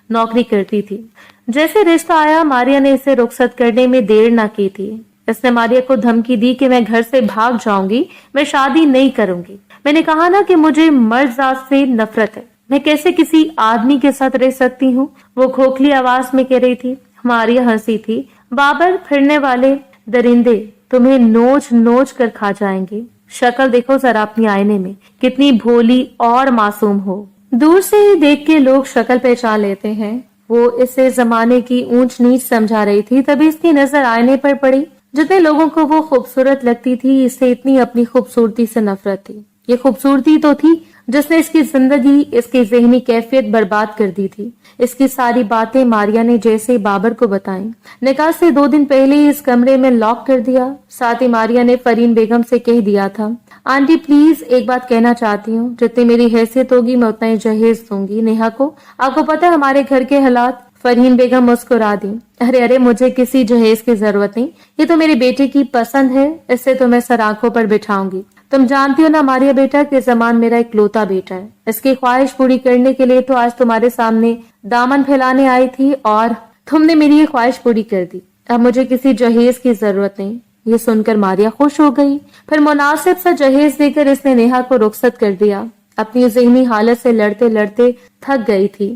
نوکری کرتی تھی۔ جیسے رشتہ آیا، ماریا نے اسے رخصت کرنے میں دیر نہ کی تھی۔ اس نے ماریا کو دھمکی دی کہ میں گھر سے بھاگ جاؤں گی، میں شادی نہیں کروں گی۔ میں نے کہا نا کہ مجھے مرد ذات سے نفرت ہے، میں کیسے کسی آدمی کے ساتھ رہ سکتی ہوں، وہ کھوکھلی آواز میں کہہ رہی تھی۔ ماریا ہنسی تھی۔ بابر، پھرنے والے درندے تمہیں نوچ نوچ کر کھا جائیں گے۔ شکل دیکھو ذرا اپنی آئینے میں، کتنی بھولی اور معصوم ہو۔ دور سے ہی دیکھ کے لوگ شکل پہچان لیتے ہیں۔ وہ اسے زمانے کی اونچ نیچ سمجھا رہی تھی، تبھی اس کی نظر آئینے پر پڑی۔ جتنے لوگوں کو وہ خوبصورت لگتی تھی، اسے اتنی اپنی خوبصورتی سے نفرت تھی۔ یہ خوبصورتی تو تھی جس نے اس کی زندگی، اس کی ذہنی کیفیت برباد کر دی تھی۔ اس کی ساری باتیں ماریا نے جیسے بابر کو بتائیں۔ نکاح سے 2 دن پہلے ہی اس کمرے میں لاک کر دیا۔ ساتھ ہی ماریا نے فرین بیگم سے کہہ دیا تھا، آنٹی پلیز ایک بات کہنا چاہتی ہوں، جتنی میری حیثیت ہوگی میں اتنا ہی جہیز دوں گی نیہا کو۔ آپ کو پتہ ہے ہمارے گھر کے حالات۔ فرین بیگم مسکرا دی۔ ارے مجھے کسی جہیز کی ضرورت نہیں، یہ تو میرے بیٹے کی پسند ہے، اس سے تو میں سر آنکھوں پر بٹھاؤں گی۔ تم جانتی ہو نا ماریا بیٹا کہ زمان میرا اکلوتا بیٹا ہے، اس کی خواہش پوری کرنے کے لیے تو آج تمہارے سامنے دامن پھیلانے آئی تھی اور تم نے میری یہ خواہش پوری کر دی۔ اب مجھے کسی جہیز کی ضرورت نہیں۔ یہ سن کر ماریا خوش ہو گئی۔ پھر مناسب سا جہیز دے کر اس نے نیہا کو رخصت کر دیا۔ اپنی ذہنی حالت سے لڑتے لڑتے تھک گئی تھی۔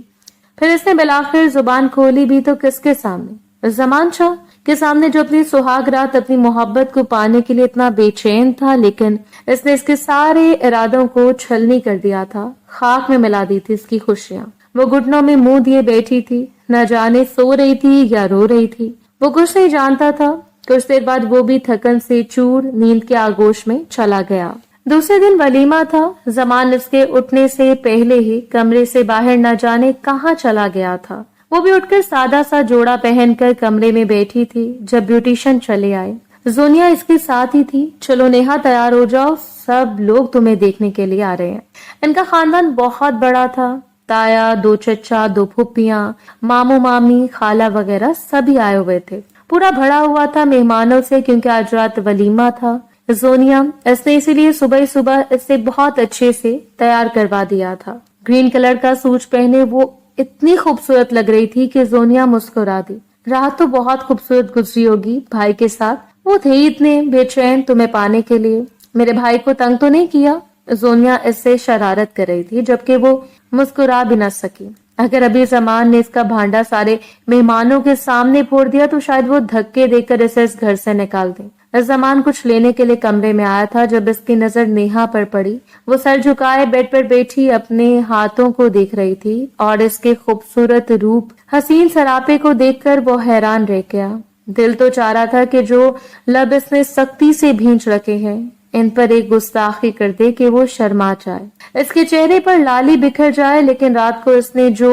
پھر اس نے بالآخر زبان کھولی بھی تو کس کے سامنے؟ زمان شاہ کے سامنے، جو اپنی سہاگ رات اپنی محبت کو پانے کے لیے اتنا بے چین تھا، لیکن اس نے اس کے سارے ارادوں کو چھلنی کر دیا تھا، خاک میں ملا دی تھی اس کی خوشیاں۔ وہ گھٹنوں میں منہ دیے بیٹھی تھی، نہ جانے سو رہی تھی یا رو رہی تھی، وہ کچھ نہیں جانتا تھا۔ کچھ دیر بعد وہ بھی تھکن سے چور نیند کے آغوش میں چلا گیا۔ دوسرے دن ولیمہ تھا۔ زمان اس کے اٹھنے سے پہلے ہی کمرے سے باہر نہ جانے کہاں چلا گیا تھا۔ وہ بھی اٹھ کر سادہ سا جوڑا پہن کر کمرے میں بیٹھی تھی جب بیوٹیشن چلے آئے۔ زونیا اس کے ساتھ ہی تھی۔ چلو نیہا تیار ہو جاؤ، سب لوگ تمہیں دیکھنے کے لیے آ رہے ہیں۔ ان کا خاندان بہت بڑا تھا۔ تایا، 2 چچا، 2 پھوپھیاں، ماموں مامی، خالہ وغیرہ سبھی آئے ہوئے تھے۔ پورا بھرا ہوا تھا مہمانوں سے، کیونکہ آج رات ولیمہ تھا۔ زونیا، اس نے اسی لیے صبح اس سے بہت اچھے سے تیار کروا دیا تھا۔ گرین کلر کا سوٹ پہنے وہ اتنی خوبصورت لگ رہی تھی کہ زونیا مسکرا دی۔ رات تو بہت خوبصورت گزری ہوگی بھائی کے ساتھ، وہ تھے اتنے بے چین تمہیں پانے کے لیے۔ میرے بھائی کو تنگ تو نہیں کیا؟ زونیا اس سے شرارت کر رہی تھی، جبکہ وہ مسکرا بھی نہ سکی۔ اگر ابھی زمان نے اس کا بھانڈا سارے مہمانوں کے سامنے پھوڑ دیا تو شاید وہ دھکے دے کر اسے اس گھر سے نکال دیں۔ زمان کچھ لینے کے لیے کمرے میں آیا تھا جب اس کی نظر نیہا پر پڑی۔ وہ سر جھکائے بیڈ پر بیٹھی اپنے ہاتھوں کو دیکھ رہی تھی اور اس کے خوبصورت روپ، حسین سراپے کو دیکھ کر وہ حیران رہ گیا۔ دل تو چاہ رہا تھا کہ جو لب اس نے سختی سے بھینچ رکھے ہیں ان پر ایک گستاخی کر دے کہ وہ شرما جائے، اس کے چہرے پر لالی بکھر جائے، لیکن رات کو اس نے جو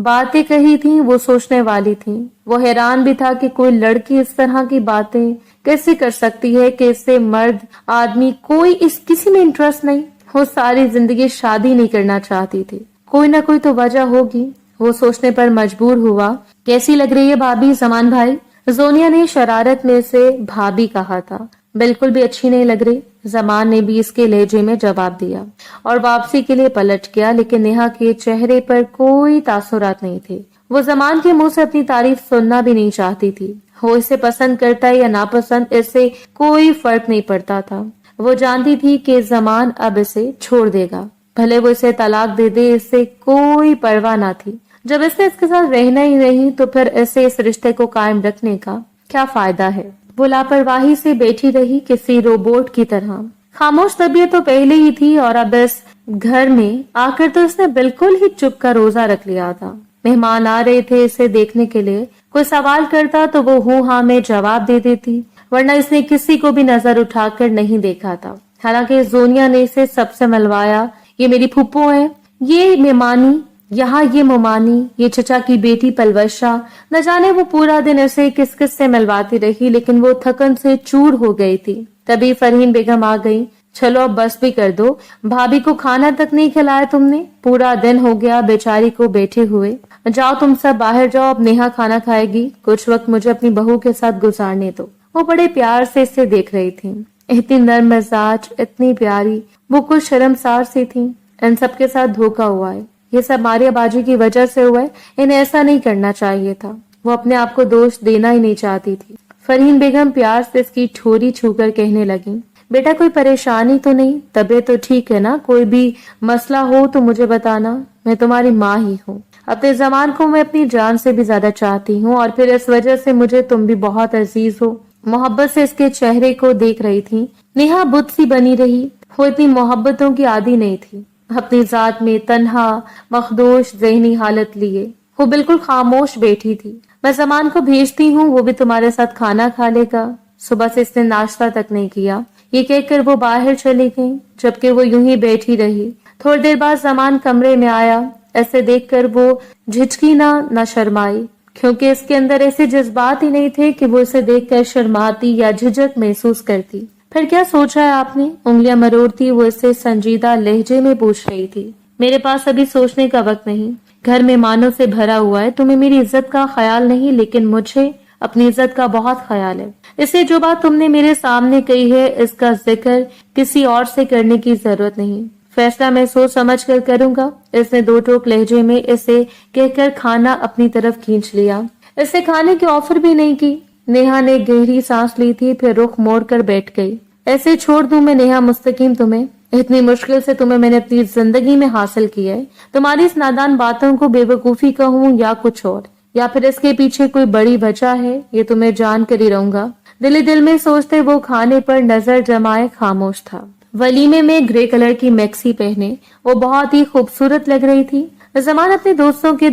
باتیں کہی تھیں وہ سوچنے والی تھیں۔ وہ حیران بھی تھا کہ کوئی لڑکی اس طرح کی باتیں کیسے کر سکتی ہے کہ اس سے مرد آدمی کوئی کسی میں انٹرسٹ نہیں۔ وہ ساری زندگی شادی نہیں کرنا چاہتی تھی، کوئی نہ کوئی تو وجہ ہوگی۔ وہ سوچنے پر مجبور ہوا۔ کیسی لگ رہی ہے بھابھی زمان بھائی؟ زونیا نے شرارت میں سے بھابھی کہا تھا۔ بالکل بھی اچھی نہیں لگ رہی، زمان نے بھی اس کے لہجے میں جواب دیا اور واپسی کے لیے پلٹ گیا، لیکن نیہا کے چہرے پر کوئی تاثرات نہیں تھے۔ وہ زمان کے منہ سے اپنی تعریف سننا بھی نہیں چاہتی تھی۔ وہ اسے پسند کرتا یا ناپسند، اس سے کوئی فرق نہیں پڑتا تھا۔ وہ جانتی تھی کہ زمان اب اسے چھوڑ دے گا، بھلے وہ اسے طلاق دے دے، اس سے کوئی پرواہ نہ تھی۔ جب اس نے اس کے ساتھ رہنا ہی نہیں تو پھر اسے اس رشتے کو قائم رکھنے کا کیا فائدہ ہے؟ وہ لاپرواہی سے بیٹھی رہی کسی روبوٹ کی طرح۔ खामोश तबीयत तो पहले ही थी और अब इस घर में आकर तो इसने बिल्कुल ही चुप का रोजा रख लिया था। मेहमान आ रहे थे इसे देखने के लिए, कोई सवाल करता तो वो हूँ हाँ में जवाब दे देती, वरना इसने किसी को भी नजर उठाकर नहीं देखा था। हालांकि जोनिया ने इसे सबसे मिलवाया। ये मेरी फूफो है, ये मेहमानी, यहाँ ये मोमानी, ये चचा की बेटी पलवशा। न जाने वो पूरा दिन ऐसे किस किस से मिलवाती रही, लेकिन वो थकन से चूर हो गई थी। तभी फरहीन बेगम आ गई। चलो अब बस भी कर दो, भाभी को खाना तक नहीं खिलाया तुमने, पूरा दिन हो गया बेचारी को बैठे हुए। जाओ तुम सब बाहर जाओ, अब नेहा खाना खाएगी, कुछ वक्त मुझे अपनी बहू के साथ गुजारने दो। वो बड़े प्यार से इसे देख रही थी, इतनी नर्म मिजाज, इतनी प्यारी, वो कुछ शर्मसार सी थी। इन सबके साथ धोखा हुआ है, ये सब मारिया बाजी की वजह से हुआ है, इन्हें ऐसा नहीं करना चाहिए था। वो अपने आप को दोष देना ही नहीं चाहती थी। फरहीन बेगम प्यार से इसकी ठोरी छूकर कहने लगी, बेटा कोई परेशानी तो नहीं, तबीयत तो ठीक है ना, कोई भी मसला हो तो मुझे बताना, मैं तुम्हारी माँ ही हूँ। अपने जमान को मैं अपनी जान से भी ज्यादा चाहती हूँ और फिर इस वजह से मुझे तुम भी बहुत अजीज हो। मोहब्बत से इसके चेहरे को देख रही थी। नेहा बुत सी बनी रही, वो इतनी मोहब्बतों की आदी नहीं थी। अपनी जात में तन्हा मखदोश ज़हनी हालत लिए वो बिल्कुल खामोश बैठी थी। मैं जमान को भेजती हूँ, वो भी तुम्हारे साथ खाना खा लेगा। सुबह से इसने नाश्ता तक नहीं किया, ये कहकर वो बाहर चली गई, जबकि वो यूं ही बैठी रही। थोड़ी देर बाद जमान कमरे में आया। ऐसे देखकर वो झिझकी ना शर्माई, क्योंकि इसके अंदर ऐसे जज्बात ही नहीं थे कि वो इसे देखकर शर्माती या झिझक महसूस करती। फिर क्या सोचा है आपने? उंगलियां मरोड़ती वो इससे संजीदा लहजे में पूछ रही थी। मेरे पास अभी सोचने का वक्त नहीं, घर मेहमानों से भरा हुआ है। तुम्हें मेरी इज्जत का ख्याल नहीं, लेकिन मुझे अपनी इज्जत का बहुत ख्याल है। इसलिए जो बात तुमने मेरे सामने कही है, इसका जिक्र किसी और से करने की जरूरत नहीं। फैसला मैं सोच समझ कर करूंगा। इसने दो टोक लहजे में इसे कहकर खाना अपनी तरफ खींच लिया। इसे खाने की ऑफर भी नहीं की। नेहा ने गहरी सांस ली थी, फिर रुख मोड़ कर बैठ गई। ऐसे छोड़ दूं मैं नेहा मुस्तकीम तुम्हें? इतनी मुश्किल से तुम्हें मैंने अपनी जिंदगी में हासिल किया है। तुम्हारी इस नादान बातों को बेवकूफी कहूँ या कुछ और, या फिर इसके पीछे कोई बड़ी वजह है, ये तो मैं जान कर ही रहूंगा। दिल ही दिल में सोचते वो खाने पर नजर जमाए खामोश था। वलीमे में ग्रे कलर की मैक्सी पहने वो बहुत ही खूबसूरत लग रही थी। जमान अपने दोस्तों के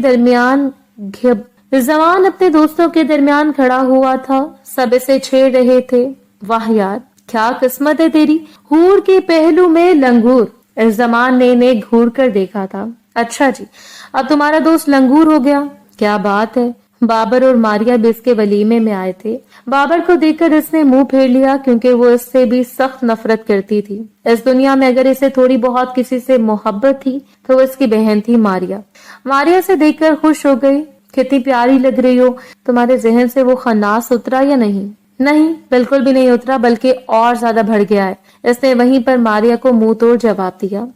दरमियान खड़ा हुआ था। सब इसे छेड़ रहे थे। वाह यार, क्या किस्मत है तेरी, हूर के पहलू में लंगूर। इस जमान ने इन्हें घूर कर देखा था। अच्छा जी, अब तुम्हारा दोस्त लंगूर हो गया, क्या बात है। बाबर और मारिया भी इसके वलीमे में आए थे। बाबर को देखकर इसने मुंह फेर लिया, क्योंकि वो इससे भी सख्त नफरत करती थी। इस दुनिया में अगर इसे थोड़ी बहुत किसी से मोहब्बत थी तो वो इसकी बहन थी मारिया। मारिया से देखकर खुश हो गई। कितनी प्यारी लग रही हो। तुम्हारे जहन से वो खन्नास उतरा या नहीं? नहीं, बिल्कुल भी नहीं उतरा, बल्कि और ज्यादा बढ़ गया है। इसने वहीं पर मारिया को मुंह तोड़ जवाब दिया।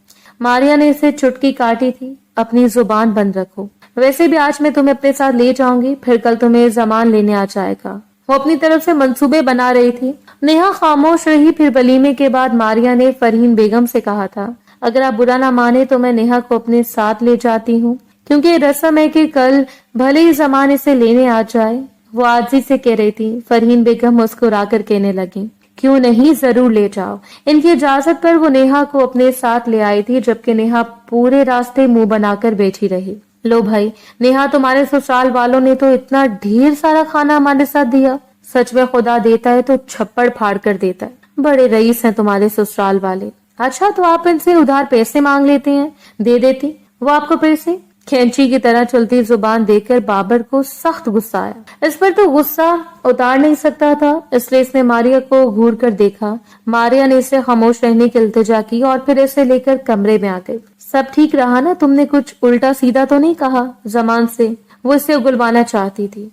मारिया ने इसे चुटकी काटी थी। अपनी जुबान बंद रखो, वैसे भी आज मैं तुम्हें अपने साथ ले जाऊंगी, फिर कल तुम्हें जमान लेने आ जाएगा। वो अपनी तरफ से मंसूबे बना रही थी। नेहा खामोश रही। फिर वलीमे के बाद मारिया ने फरहीन बेगम से कहा था, अगर आप बुरा ना माने तो मैं नेहा को अपने साथ ले जाती हूँ, क्योंकि रस्म है कि कल भले ही जमान इसे लेने आ जाए। वो आजी से कह रही थी। फरहीन बेगम मुस्कुरा कर कहने लगी, क्यों नहीं, जरूर ले जाओ। इनकी इजाजत पर वो नेहा को अपने साथ ले आई थी, जबकि नेहा पूरे रास्ते मुंह बनाकर बैठी रही। लो भाई, नेहा तुम्हारे ससुराल वालों ने तो इतना ढेर सारा खाना हमारे साथ दिया, सच में खुदा देता है तो छप्पड़ फाड़ कर देता है। बड़े रईस हैं तुम्हारे ससुराल वाले। अच्छा, तो आप इनसे उधार पैसे मांग लेते हैं, दे देती वो आपको पैसे। खेंची की तरह चलती जुबान देखकर बाबर को सख्त गुस्सा आया। इस पर तो गुस्सा उतार नहीं सकता था, इसलिए इसने मारिया को घूर कर देखा। मारिया ने इसे खामोश रहने की इल्तिजा की और फिर इसे लेकर कमरे में आ गई। सब ठीक रहा ना? तुमने कुछ उल्टा सीधा तो नहीं कहा जमान से? वो इसे उगलवाना चाहती थी।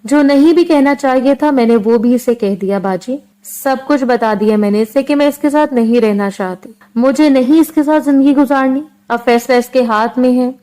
जो नहीं भी कहना चाहिए था मैंने वो भी इसे कह दिया बाजी। सब कुछ बता दिया मैंने इसे कि मैं इसके साथ नहीं रहना चाहती, मुझे नहीं इसके साथ जिंदगी गुजारनी। अब फैसला इसके हाथ में है।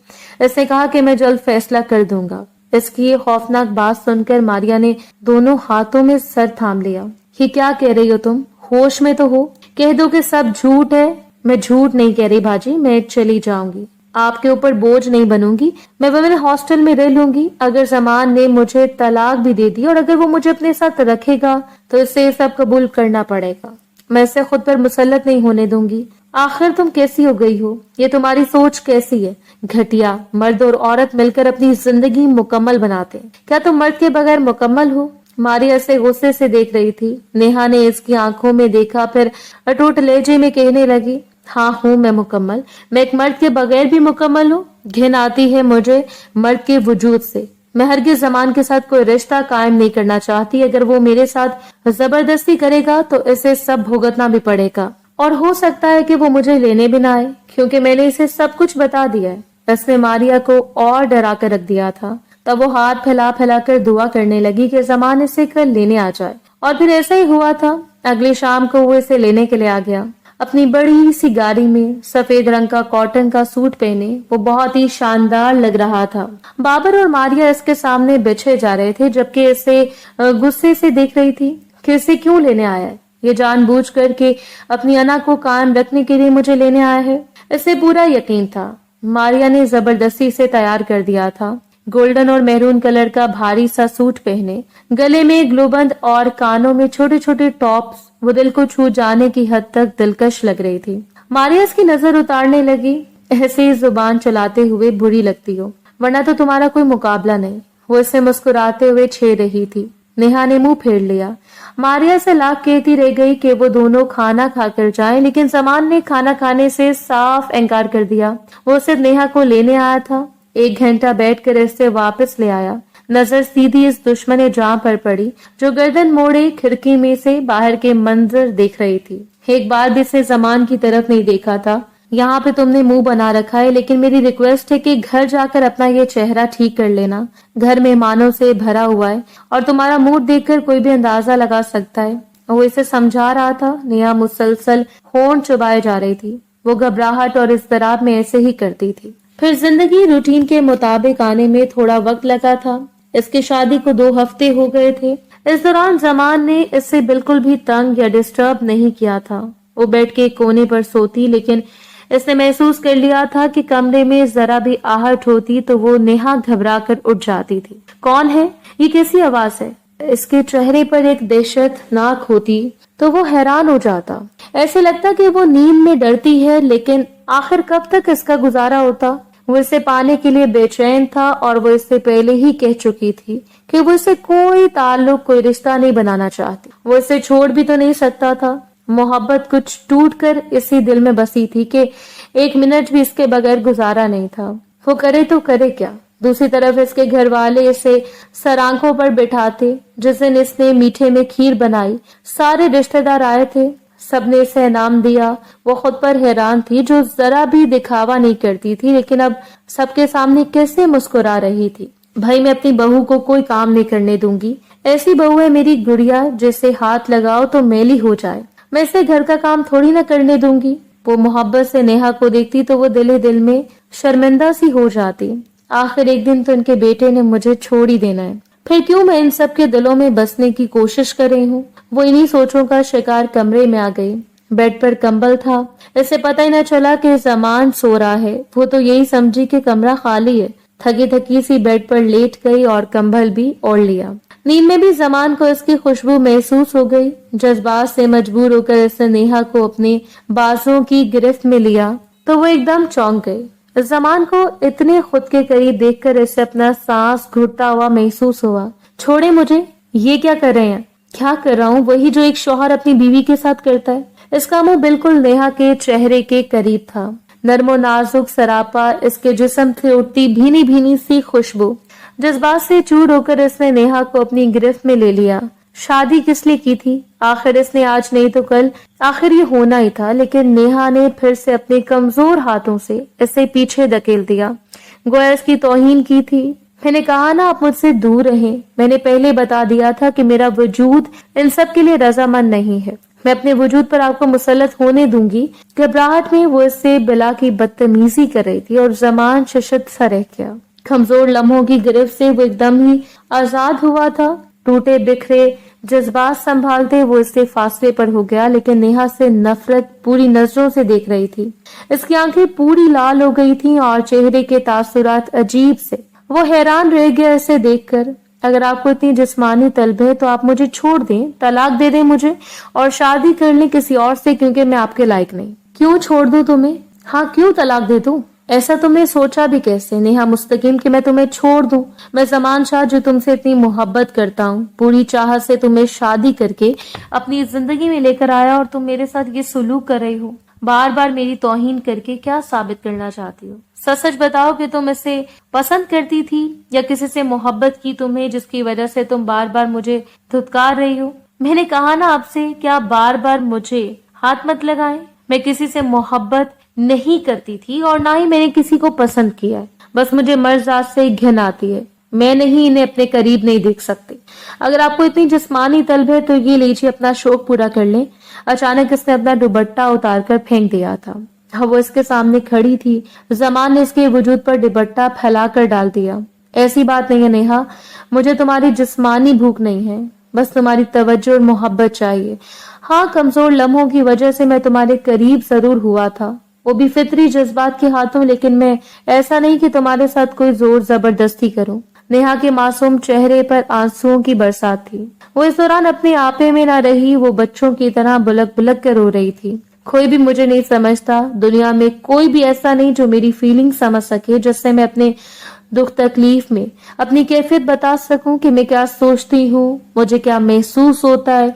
इसने कहा कि मैं जल्द फैसला कर दूंगा। इसकी ये खौफनाक बात सुनकर मारिया ने दोनों हाथों में सर थाम लिया। ये क्या कह रही हो तुम? होश में तो हो? कह दो कि सब झूठ है। मैं झूठ नहीं कह रही बाजी, मैं चली जाऊंगी, आपके ऊपर बोझ नहीं बनूंगी। मैं वुमेन हॉस्टल में रह लूंगी। अगर जमान ने मुझे तलाक भी दे दी और अगर वो मुझे अपने साथ रखेगा तो इसे सब कबूल करना पड़ेगा। मैं इसे खुद पर मुसल्लत नहीं होने दूंगी। आखिर तुम कैसी हो गई हो? ये तुम्हारी सोच कैसी है? घटिया। मर्द और औरत मिलकर अपनी जिंदगी मुकम्मल बनाते हैं, क्या तुम मर्द के बगैर मुकम्मल हो? मारिया से गुस्से से देख रही थी। नेहा ने इसकी आंखों में देखा, फिर अटूट लहजे में कहने लगी, हाँ हूँ मैं मुकम्मल। मैं एक मर्द के बगैर भी मुकम्मल हूँ। घिन आती है मुझे मर्द के वजूद से। मैं हरगिज़ ज़मान के साथ कोई रिश्ता कायम नहीं करना चाहती। अगर वो मेरे साथ जबरदस्ती करेगा तो इसे सब भुगतना भी पड़ेगा, और हो सकता है कि वो मुझे लेने भी ना आए, क्योंकि मैंने इसे सब कुछ बता दिया है। इसने मारिया को और डरा कर रख दिया था। तब वो हाथ फैला फैला कर दुआ करने लगी कि ज़मान इसे कल लेने आ जाए, और फिर ऐसा ही हुआ था। अगली शाम को वो इसे लेने के लिए आ गया। अपनी बड़ी सी गाड़ी में सफेद रंग का कॉटन का सूट पहने वो बहुत ही शानदार लग रहा था। बाबर और मारिया इसके सामने बिछे जा रहे थे, जबकि इसे गुस्से से देख रही थी कि इसे क्यों लेने आया है। ये जानबूझकर के अपनी अना को कायम रखने के लिए मुझे लेने आया है, इसे पूरा यकीन था। मारिया ने जबरदस्ती से तैयार कर दिया था। गोल्डन और मैरून कलर का भारी सा सूट पहने, गले में ग्लोबंद और कानों में छोटे छोटे टॉप्स, वो दिल को छू जाने की हद तक दिलकश लग रही थी। मारिया इसकी नजर उतारने लगी। ऐसे ही जुबान चलाते हुए बुरी लगती हो, वरना तो तुम्हारा कोई मुकाबला नहीं। वो इसे मुस्कुराते हुए छेड़ रही थी। नेहा ने मुंह फेर लिया। मारिया से लाख कहती रह गई कि वो दोनों खाना खाकर जाएं, लेकिन ज़मान ने खाना खाने से साफ इनकार कर दिया। वो सिर्फ नेहा को लेने आया था। 1 घंटा बैठकर इसे वापस ले आया। नजर सीधी इस दुश्मन जां पर पड़ी जो गर्दन मोड़े खिड़की में से बाहर के मंजर देख रही थी। एक बार भी इसे ज़मान की तरफ नहीं देखा था। यहाँ पे तुमने मुंह बना रखा है, लेकिन मेरी रिक्वेस्ट है कि घर जाकर अपना ये चेहरा ठीक कर लेना। घर मेहमानों से भरा हुआ है और तुम्हारा मूड देखकर कोई भी अंदाजा लगा सकता है। वो इसे समझा रहा था। नेहा मुसलसल होंठ चुबाए जा रही थी। वो घबराहट और इज़्तिराब में ऐसे ही करती थी। फिर जिंदगी रूटीन के मुताबिक आने में थोड़ा वक्त लगा था। इसकी शादी को 2 हफ्ते हो गए थे। इस दौरान ज़मान ने इससे बिल्कुल भी तंग या डिस्टर्ब नहीं किया था। वो बेड के कोने पर सोती, लेकिन इसने महसूस कर लिया था कि कमरे में जरा भी आहट होती तो वो नेहा घबरा कर उठ जाती थी। कौन है? ये कैसी आवाज है? इसके चेहरे पर एक दहशतनाक होती तो वो हैरान हो जाता। ऐसे लगता कि वो नींद में डरती है, लेकिन आखिर कब तक इसका गुजारा होता। वो इसे पाने के लिए बेचैन था, और वो इससे पहले ही कह चुकी थी कि वो इससे कोई ताल्लुक, कोई रिश्ता नहीं बनाना चाहती। वो इसे छोड़ भी तो नहीं सकता था। मोहब्बत कुछ टूट कर इसी दिल में बसी थी कि 1 मिनट भी इसके बगैर गुजारा नहीं था। वो करे तो करे क्या? दूसरी तरफ इसके घर वाले इसे सरांखों पर बिठाते। जिस दिन इसने मीठे में खीर बनाई, सारे रिश्तेदार आए थे। सबने इसे इनाम दिया। वो खुद पर हैरान थी, जो जरा भी दिखावा नहीं करती थी, लेकिन अब सबके सामने कैसे मुस्कुरा रही थी। भाई, मैं अपनी बहू को कोई काम नहीं करने दूंगी। ऐसी बहू है मेरी गुड़िया, जिसे हाथ लगाओ तो मैली हो जाए। मैं इसे घर का काम थोड़ी ना करने दूंगी। वो मोहब्बत से नेहा को देखती तो वो दिल ही दिल में शर्मिंदा सी हो जाती। आखिर एक दिन तो इनके बेटे ने मुझे छोड़ ही देना है, फिर क्यों मैं इन सब के दिलों में बसने की कोशिश कर रही हूँ। वो इन्हीं सोचों का शिकार कमरे में आ गई। बेड पर कंबल था। इसे पता ही न चला कि ज़मान सो रहा है। वो तो यही समझी कि कमरा खाली है। थकी थकी सी बेड पर लेट गई और कंबल भी ओढ़ लिया। नींद में भी ज़मान को इसकी खुशबू महसूस हो गई। जज्बात से मजबूर होकर इसने नेहा को अपने बाजों की गिरफ्त में लिया तो वो एकदम चौंक गई। ज़मान को इतने खुद के करीब देखकर इसे अपना सांस घुटता हुआ महसूस हुआ। छोड़े मुझे। ये क्या कर रहे हैं? क्या कर रहा हूँ? वही जो एक शौहर अपनी बीवी के साथ करता है। इसका मुंह बिल्कुल नेहा के चेहरे के करीब था। नर्मो नाजुक सरापा, इसके जिस्म से उठती भीनी भीनी सी खुशबू। जज्बात से चूर होकर इसने नेहा को अपनी गिरफ्त में ले लिया। शादी किस लिए की थी? आखिर इसने आज नहीं तो कल आखिर ये होना ही था, लेकिन नेहा ने फिर से अपने कमजोर हाथों से इसे पीछे धकेल दिया। गोया इसकी तौहीन की थी। मैंने कहा ना, आप मुझसे दूर रहें। मैंने पहले बता दिया था कि मेरा वजूद इन सब के लिए रजामंद नहीं है। मैं अपने वजूद पर आपको मुसल्लत होने दूंगी। घबराहट में वो इससे बिला की बदतमीजी कर रही थी और ज़मान शशद सा रह गया। कमजोर लम्हों की गिरफ्त से वो एकदम ही आजाद हुआ था। टूटे बिखरे जज्बात संभालते वो इससे फासले पर हो गया, लेकिन नेहा से नफरत पूरी नजरों से देख रही थी। इसकी आंखें पूरी लाल हो गई थीं और चेहरे के तासुरात अजीब से। वो हैरान रह गया इसे देखकर। اگر آپ کو اتنی جسمانی طلب ہے تو آپ مجھے چھوڑ دیں، طلاق دے دیں مجھے اور شادی کر لیں کسی اور سے، کیونکہ میں آپ کے لائق نہیں۔ کیوں چھوڑ دوں تمہیں؟ ہاں کیوں طلاق دے دوں؟ ایسا تم نے سوچا بھی کیسے نیہا مستقیم کہ میں تمہیں چھوڑ دوں؟ میں زمان شاہ جو تم سے اتنی محبت کرتا ہوں، پوری چاہت سے تمہیں شادی کر کے اپنی زندگی میں لے کر آیا، اور تم میرے ساتھ یہ سلوک کر رہی ہو، بار بار میری توہین کر کے کیا ثابت کرنا چاہتی ہو؟ سچ سچ بتاؤ کہ تم اسے پسند کرتی تھی یا کسی سے محبت کی تمہیں، جس کی وجہ سے تم بار بار مجھے دھتکار رہی ہو؟ میں نے کہا نا آپ سے کہ آپ بار بار مجھے ہاتھ مت لگائیں۔ میں کسی سے محبت نہیں کرتی تھی اور نہ ہی میں نے کسی کو پسند کیا ہے، بس مجھے مرد ذات سے گھن آتی ہے، میں نہیں انہیں اپنے قریب نہیں دیکھ سکتی۔ اگر آپ کو اتنی جسمانی طلب ہے تو یہ لیجیے اپنا شوق پورا کر لیں۔ اچانک اس نے اپنا دوپٹہ اتار کر پھینک دیا تھا۔ وہ اس کے سامنے کھڑی تھی، زمان نے اس کے وجود پر دوپٹہ پھیلا کر ڈال دیا۔ ایسی بات نہیں ہے نیہا، مجھے تمہاری جسمانی بھوک نہیں ہے، بس تمہاری توجہ اور محبت چاہیے۔ ہاں کمزور لمحوں کی وجہ سے میں تمہارے قریب ضرور ہوا تھا، وہ بھی فطری جذبات کے ہاتھوں، لیکن میں ایسا نہیں کہ تمہارے ساتھ کوئی زور زبردستی کروں۔ نیہا کے معصوم چہرے پر آنسوؤں کی برسات تھی۔ وہ اس دوران اپنے آپے میں نہ رہی، وہ بچوں کی طرح بلک بلک کر رو رہی تھی۔ کوئی بھی مجھے نہیں سمجھتا، دنیا میں کوئی بھی ایسا نہیں جو میری فیلنگ سمجھ سکے، جس سے میں اپنے دکھ تکلیف میں اپنی کیفیت بتا سکوں کہ میں کیا سوچتی ہوں، مجھے کیا محسوس ہوتا ہے۔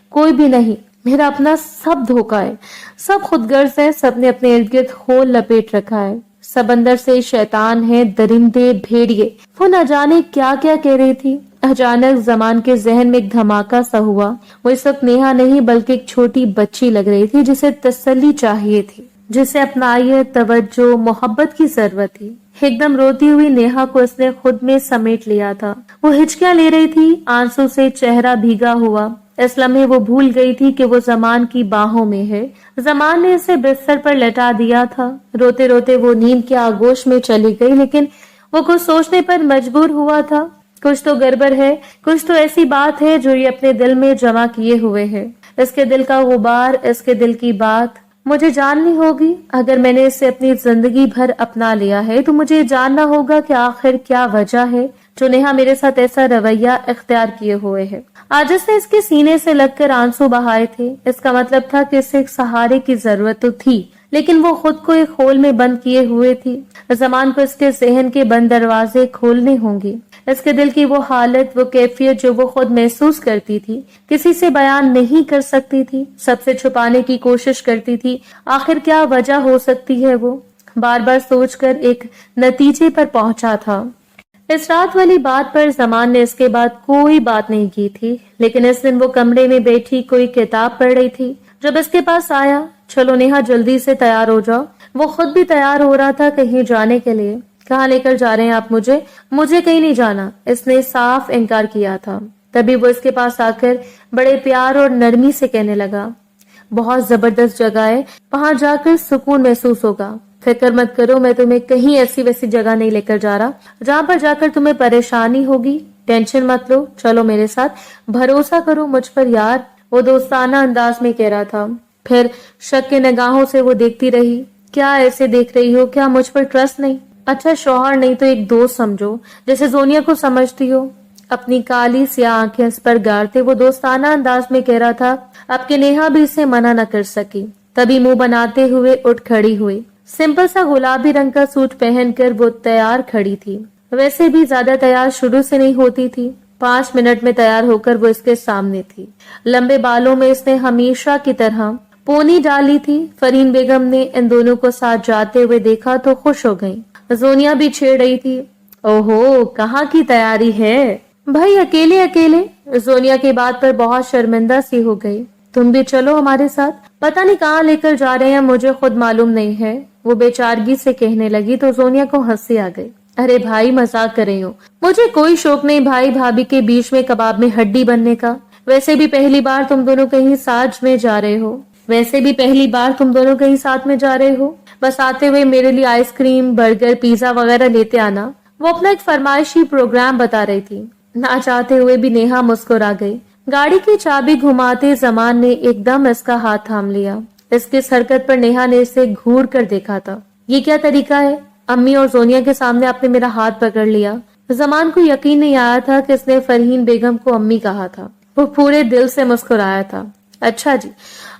کوئی بھی نہیں، میرا اپنا سب دھوکا ہے، سب خود غرض ہے، سب نے اپنے ارد گرد خول لپیٹ رکھا ہے، سب اندر سے شیطان ہے، درندے بھیڑیے۔ وہ نہ جانے کیا کیا کہہ رہی تھی۔ اچانک زمان کے ذہن میں ایک دھماکہ سا ہوا۔ وہ اس وقت نیہا نہیں بلکہ ایک چھوٹی بچی لگ رہی تھی، جسے تسلی چاہیے تھی، جسے اپنائیت، توجہ، محبت کی ضرورت تھی۔ ایک دم روتی ہوئی نیہا کو اس نے خود میں سمیٹ لیا تھا۔ وہ ہچکیاں لے رہی تھی، آنسو سے چہرہ بھیگا ہوا۔ اس لمحے وہ بھول گئی تھی کہ وہ زمان کی باہوں میں ہے۔ زمان نے اسے بستر پر لٹا دیا تھا۔ روتے روتے وہ نیند کے آغوش میں چلی گئی، لیکن وہ کچھ سوچنے پر مجبور ہوا تھا۔ کچھ تو گڑبڑ ہے، کچھ تو ایسی بات ہے جو یہ اپنے دل میں جمع کیے ہوئے ہے۔ اس کے دل کا غبار، اس کے دل کی بات مجھے جاننی ہوگی۔ اگر میں نے اسے اپنی زندگی بھر اپنا لیا ہے تو مجھے جاننا ہوگا کہ آخر کیا وجہ ہے جو نیہا میرے ساتھ ایسا رویہ اختیار کیے ہوئے ہے۔ آج اس نے اس کے سینے سے لگ کر آنسو بہائے تھے۔ اس کا مطلب تھا کہ اسے ایک سہارے کی ضرورت تو تھی، لیکن وہ خود کو ایک خول میں بند کیے ہوئے تھی۔ زمان کو اس کے ذہن کے بند دروازے کھولنے ہوں گے۔ اس کے دل کی وہ حالت، وہ کیفیت جو وہ خود محسوس کرتی تھی، کسی سے بیان نہیں کر سکتی تھی، سب سے چھپانے کی کوشش کرتی تھی۔ آخر کیا وجہ ہو سکتی ہے؟ وہ بار بار سوچ کر ایک نتیجے پر پہنچا تھا۔ اس رات والی بات پر زمان نے اس کے بعد کوئی بات نہیں کی تھی، لیکن اس دن وہ کمرے میں بیٹھی کوئی کتاب پڑھ رہی تھی۔ جب اس کے پاس آیا، چلو نیہا جلدی سے تیار ہو جاؤ۔ وہ خود بھی تیار ہو رہا تھا کہیں جانے کے لیے۔ کہاں لے کر جا رہے ہیں آپ مجھے؟ مجھے کہیں نہیں جانا، اس نے صاف انکار کیا تھا۔ تبھی وہ اس کے پاس آ کر بڑے پیار اور نرمی سے کہنے لگا، بہت زبردست جگہ ہے، وہاں جا کر سکون محسوس ہوگا۔ فکر مت کرو، میں تمہیں کہیں ایسی ویسی جگہ نہیں لے کر جا رہا جہاں پر جا کر تمہیں پریشانی ہوگی۔ ٹینشن مت لو، چلو میرے ساتھ، بھروسہ کرو مجھ پر یار۔ وہ دوستانہ انداز میں کہہ رہا تھا۔ پھر شک کے نگاہوں سے وہ دیکھتی رہی۔ کیا ایسے دیکھ رہی ہو؟ کیا مجھ پر ٹرسٹ نہیں؟ اچھا شوہر نہیں تو ایک دوست سمجھو، جیسے زونیا کو سمجھتی ہو۔ اپنی کالی سیاہ آنکھیں اس پر گاڑتے وہ دوستانہ انداز میں کہہ رہا تھا۔ اب کہ نیہا بھی اسے منع نہ کر سکی، تبھی منہ بناتے ہوئے اٹھ کھڑی ہوئی۔ سمپل سا گلابی رنگ کا سوٹ پہن کر وہ تیار کھڑی تھی۔ ویسے بھی زیادہ تیار شروع سے نہیں ہوتی تھی، 5 منٹ میں تیار ہو کر وہ اس کے سامنے تھی۔ لمبے بالوں میں اس نے ہمیشہ کی طرح پونی ڈالی تھی۔ فرین بیگم نے ان دونوں کو ساتھ جاتے ہوئے دیکھا تو خوش ہو گئی۔ زونیا بھی چھیڑ رہی تھی، اوہو کہاں کی تیاری ہے بھائی، اکیلے اکیلے؟ زونیا کی بات پر بہت شرمندہ سی ہو گئی۔ تم بھی چلو ہمارے ساتھ، پتہ نہیں کہاں لے کر جا رہے ہیں، مجھے خود معلوم نہیں ہے، وہ بیچارگی سے کہنے لگی تو زونیا کو ہنسی آ گئی۔ ارے بھائی مذاق کر رہی ہوں، مجھے کوئی شوق نہیں بھائی بھابھی کے بیچ میں کباب میں ہڈی بننے کا۔ ویسے بھی پہلی بار تم دونوں کہیں ساتھ میں جا رہے ہو، بس آتے ہوئے میرے لیے آئس کریم، برگر، پیزا وغیرہ لیتے آنا۔ وہ اپنا ایک فرمائشی پروگرام بتا رہی تھی۔ نہ چاہتے ہوئے بھی نیہا مسکرا گئی۔ گاڑی کی چابی گھماتے زمان نے ایک دم اس کا ہاتھ تھام لیا۔ اس کی اس حرکت پر نیہا نے اسے گھور کر دیکھا تھا۔ یہ کیا طریقہ ہے؟ امی اور زونیا کے سامنے آپ نے میرا ہاتھ پکڑ لیا۔ जमान को यकीन नहीं आया था कि इसने फरहीन बेगम को अम्मी कहा था। वो पूरे दिल से मुस्कुराया था। अच्छा जी,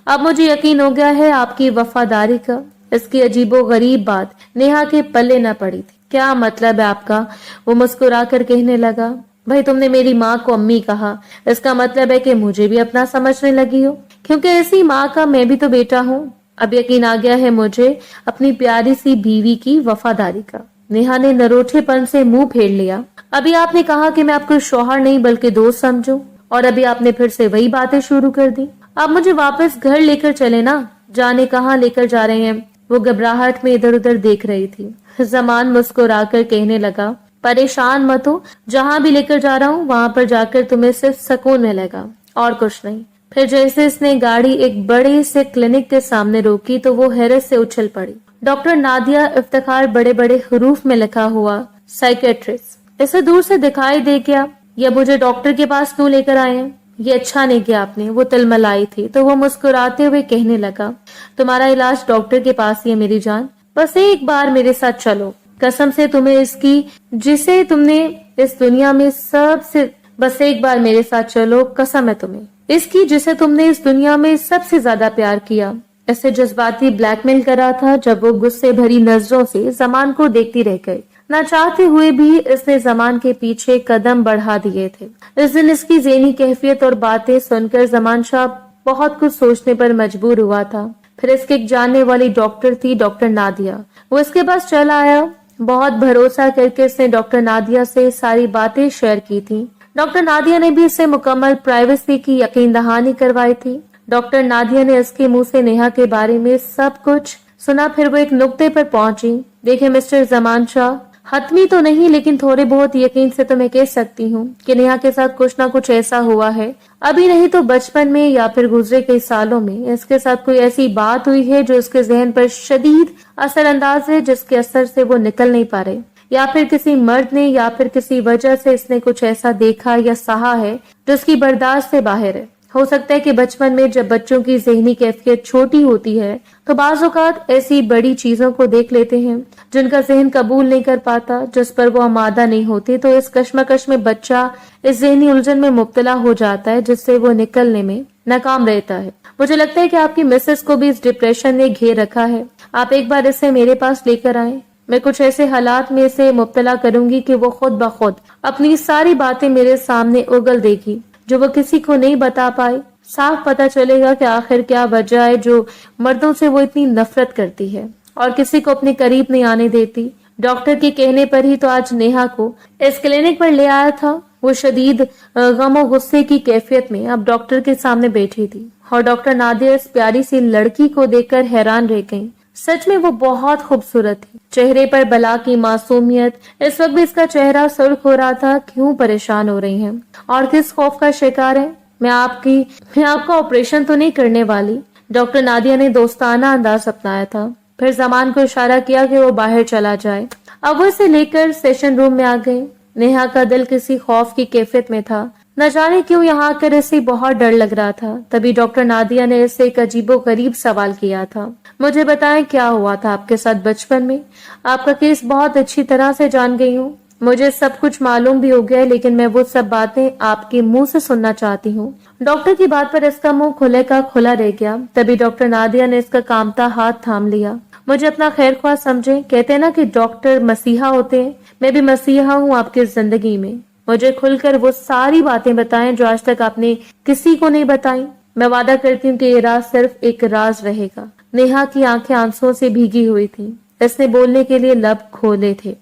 अब मुझे यकीन हो गया है आपकी वफादारी का। इसकी अजीबो गरीब बात नेहा के पल्ले न पड़ी थी। क्या मतलब है आपका? वो मुस्कुरा कर कहने लगा, भाई तुमने मेरी माँ को अम्मी कहा, इसका मतलब है कि मुझे भी अपना समझने लगी हो, क्योंकि ऐसी माँ का मैं भी तो बेटा हूँ। अब यकीन आ गया है मुझे अपनी प्यारी सी बीवी की वफादारी का। नेहा ने नरोठेपन से मुंह फेर लिया। अभी आपने कहा कि मैं आपको शौहर नहीं बल्कि दोस्त समझूं, और अभी आपने फिर से वही बातें शुरू कर दी। आप मुझे वापस घर लेकर चले ना। जाने कहाँ लेकर जा रहे हैं? वो घबराहट में इधर उधर देख रही थी। जमान मुस्कुराकर कहने लगा, परेशान मत हो, जहाँ भी लेकर जा रहा हूँ वहां पर जाकर तुम्हें सिर्फ सुकून मिलेगा और कुछ नहीं। फिर जैसे इसने गाड़ी एक बड़े से क्लिनिक के सामने रोकी तो वो हैरत से उछल पड़ी। डॉक्टर नादिया इफ्तिखार बड़े बड़े हरूफ में लिखा हुआ साइकेट्रिस्ट। इसे दूर से दिखाई दे गया। ये मुझे डॉक्टर के पास क्यों लेकर आए हैं? ये अच्छा नहीं किया आपने। वो तिलमिलाई थी तो वो मुस्कुराते हुए कहने लगा, तुम्हारा इलाज डॉक्टर के पास ही है मेरी जान, बस एक बार मेरे साथ चलो। कसम से तुम्हें इसकी जिसे तुमने इस दुनिया में सबसे बस एक बार मेरे साथ चलो, कसम है तुम्हें इसकी जिसे तुमने इस दुनिया में सबसे ज्यादा प्यार किया। ऐसे जज्बाती ब्लैकमेल करा था जब वो गुस्से भरी नजरों से जमान को देखती रह गई। न चाहते हुए भी इसने जमान के पीछे कदम बढ़ा दिए थे। इस दिन इसकी ज़हनी कैफियत और बातें सुनकर जमान शाह बहुत कुछ सोचने पर मजबूर हुआ था। फिर इसके एक जानने वाली डॉक्टर थी, डॉक्टर नादिया। वो इसके पास चला आया। बहुत भरोसा करके इसने डॉक्टर नादिया से सारी बातें शेयर की थी। डॉक्टर नादिया ने भी इससे मुकम्मल प्राइवेसी की यकीन दहानी करवाई थी। डॉक्टर नादिया ने इसके मुंह से नेहा के बारे में सब कुछ सुना। फिर वो एक नुक्ते पर पहुंची। देखे मिस्टर जमान शाह, हतमी तो नहीं लेकिन थोड़े बहुत यकीन से तो मैं कह सकती हूँ कि नेहा के साथ कुछ ना कुछ ऐसा हुआ है। अभी नहीं तो बचपन में या फिर गुजरे कई सालों में इसके साथ कोई ऐसी बात हुई है जो इसके जहन पर शदीद असरअंदाज है, जिसके असर से वो निकल नहीं पा रहे, या फिर किसी मर्द ने या फिर किसी वजह से इसने कुछ ऐसा देखा या सहा है जो इसकी बर्दाश्त से बाहर है। हो सकता है कि बचपन में जब बच्चों की ज़हनी कैफियत छोटी होती है तो बाज़ औक़ात ऐसी बड़ी चीजों को देख लेते हैं जिनका ज़हन कबूल नहीं कर पाता, जिस पर वो आमादा नहीं होते, तो इस कश्मकश में बच्चा इस ज़हनी उलझन में मुब्तला हो जाता है जिससे वो निकलने में नाकाम रहता है। मुझे लगता है कि आपकी मिसेस को भी इस डिप्रेशन ने घेर रखा है। आप एक बार इसे मेरे पास लेकर आए। मैं कुछ ऐसे हालात में इसे मुब्तला करूंगी कि वो खुद ब खुद अपनी सारी बातें मेरे सामने उगल देगी जो वो किसी को नहीं बता पाए। साफ पता चलेगा कि आखिर क्या वजह है जो मर्दों से वो इतनी नफरत करती है और किसी को अपने करीब नहीं आने देती। डॉक्टर के कहने पर ही तो आज नेहा को इस क्लिनिक पर ले आया था। वो शदीद गम और गुस्से की कैफियत में अब डॉक्टर के सामने बैठी थी और डॉक्टर नादिया इस प्यारी सी लड़की को देखकर हैरान रह गई। सच में वो बहुत खूबसूरत थी। चेहरे पर बला की मासूमियत। इस वक्त भी इसका चेहरा सुर्ख हो रहा था। क्यों परेशान हो रही हैं और किस खौफ का शिकार है? मैं आपका ऑपरेशन तो नहीं करने वाली। डॉक्टर नादिया ने दोस्ताना अंदाज अपनाया था। फिर जमान को इशारा किया कि वो बाहर चला जाए। अब वो इसे लेकर सेशन रूम में आ गई। नेहा का दिल किसी खौफ की कैफियत में था। न जाने क्यों यहाँ आकर इसे बहुत डर लग रहा था। तभी डॉक्टर नादिया ने इससे एक अजीबो गरीब सवाल किया था, मुझे बताएं क्या हुआ था आपके साथ बचपन में? आपका केस बहुत अच्छी तरह से जान गई हूँ। मुझे सब कुछ मालूम भी हो गया है, लेकिन मैं वो सब बातें आपके मुंह से सुनना चाहती हूँ। डॉक्टर की बात पर इसका मुंह खुले का खुला रह गया। तभी डॉक्टर नादिया ने इसका कामता हाथ थाम लिया। मुझे अपना खैर ख्वाह समझे। कहते हैं ना कि डॉक्टर मसीहा होते हैं, मैं भी मसीहा हूँ आपकी जिंदगी में। मुझे खुलकर वो सारी बातें बताएं जो आज तक आपने किसी को नहीं बताई। मैं वादा करती हूँ कि ये राज सिर्फ एक राज रहेगा। नेहा की आंखें आंसुओं से भीगी हुई थी। इसने बोलने के लिए लब खोले थे।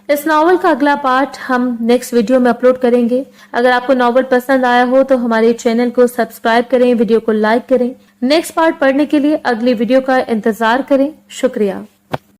इस नॉवल का अगला पार्ट हम नेक्स्ट वीडियो में अपलोड करेंगे। अगर आपको नॉवल पसंद आया हो तो हमारे चैनल को सब्सक्राइब करें, वीडियो को लाइक करें। नेक्स्ट पार्ट पढ़ने के लिए अगली वीडियो का इंतजार करें। शुक्रिया।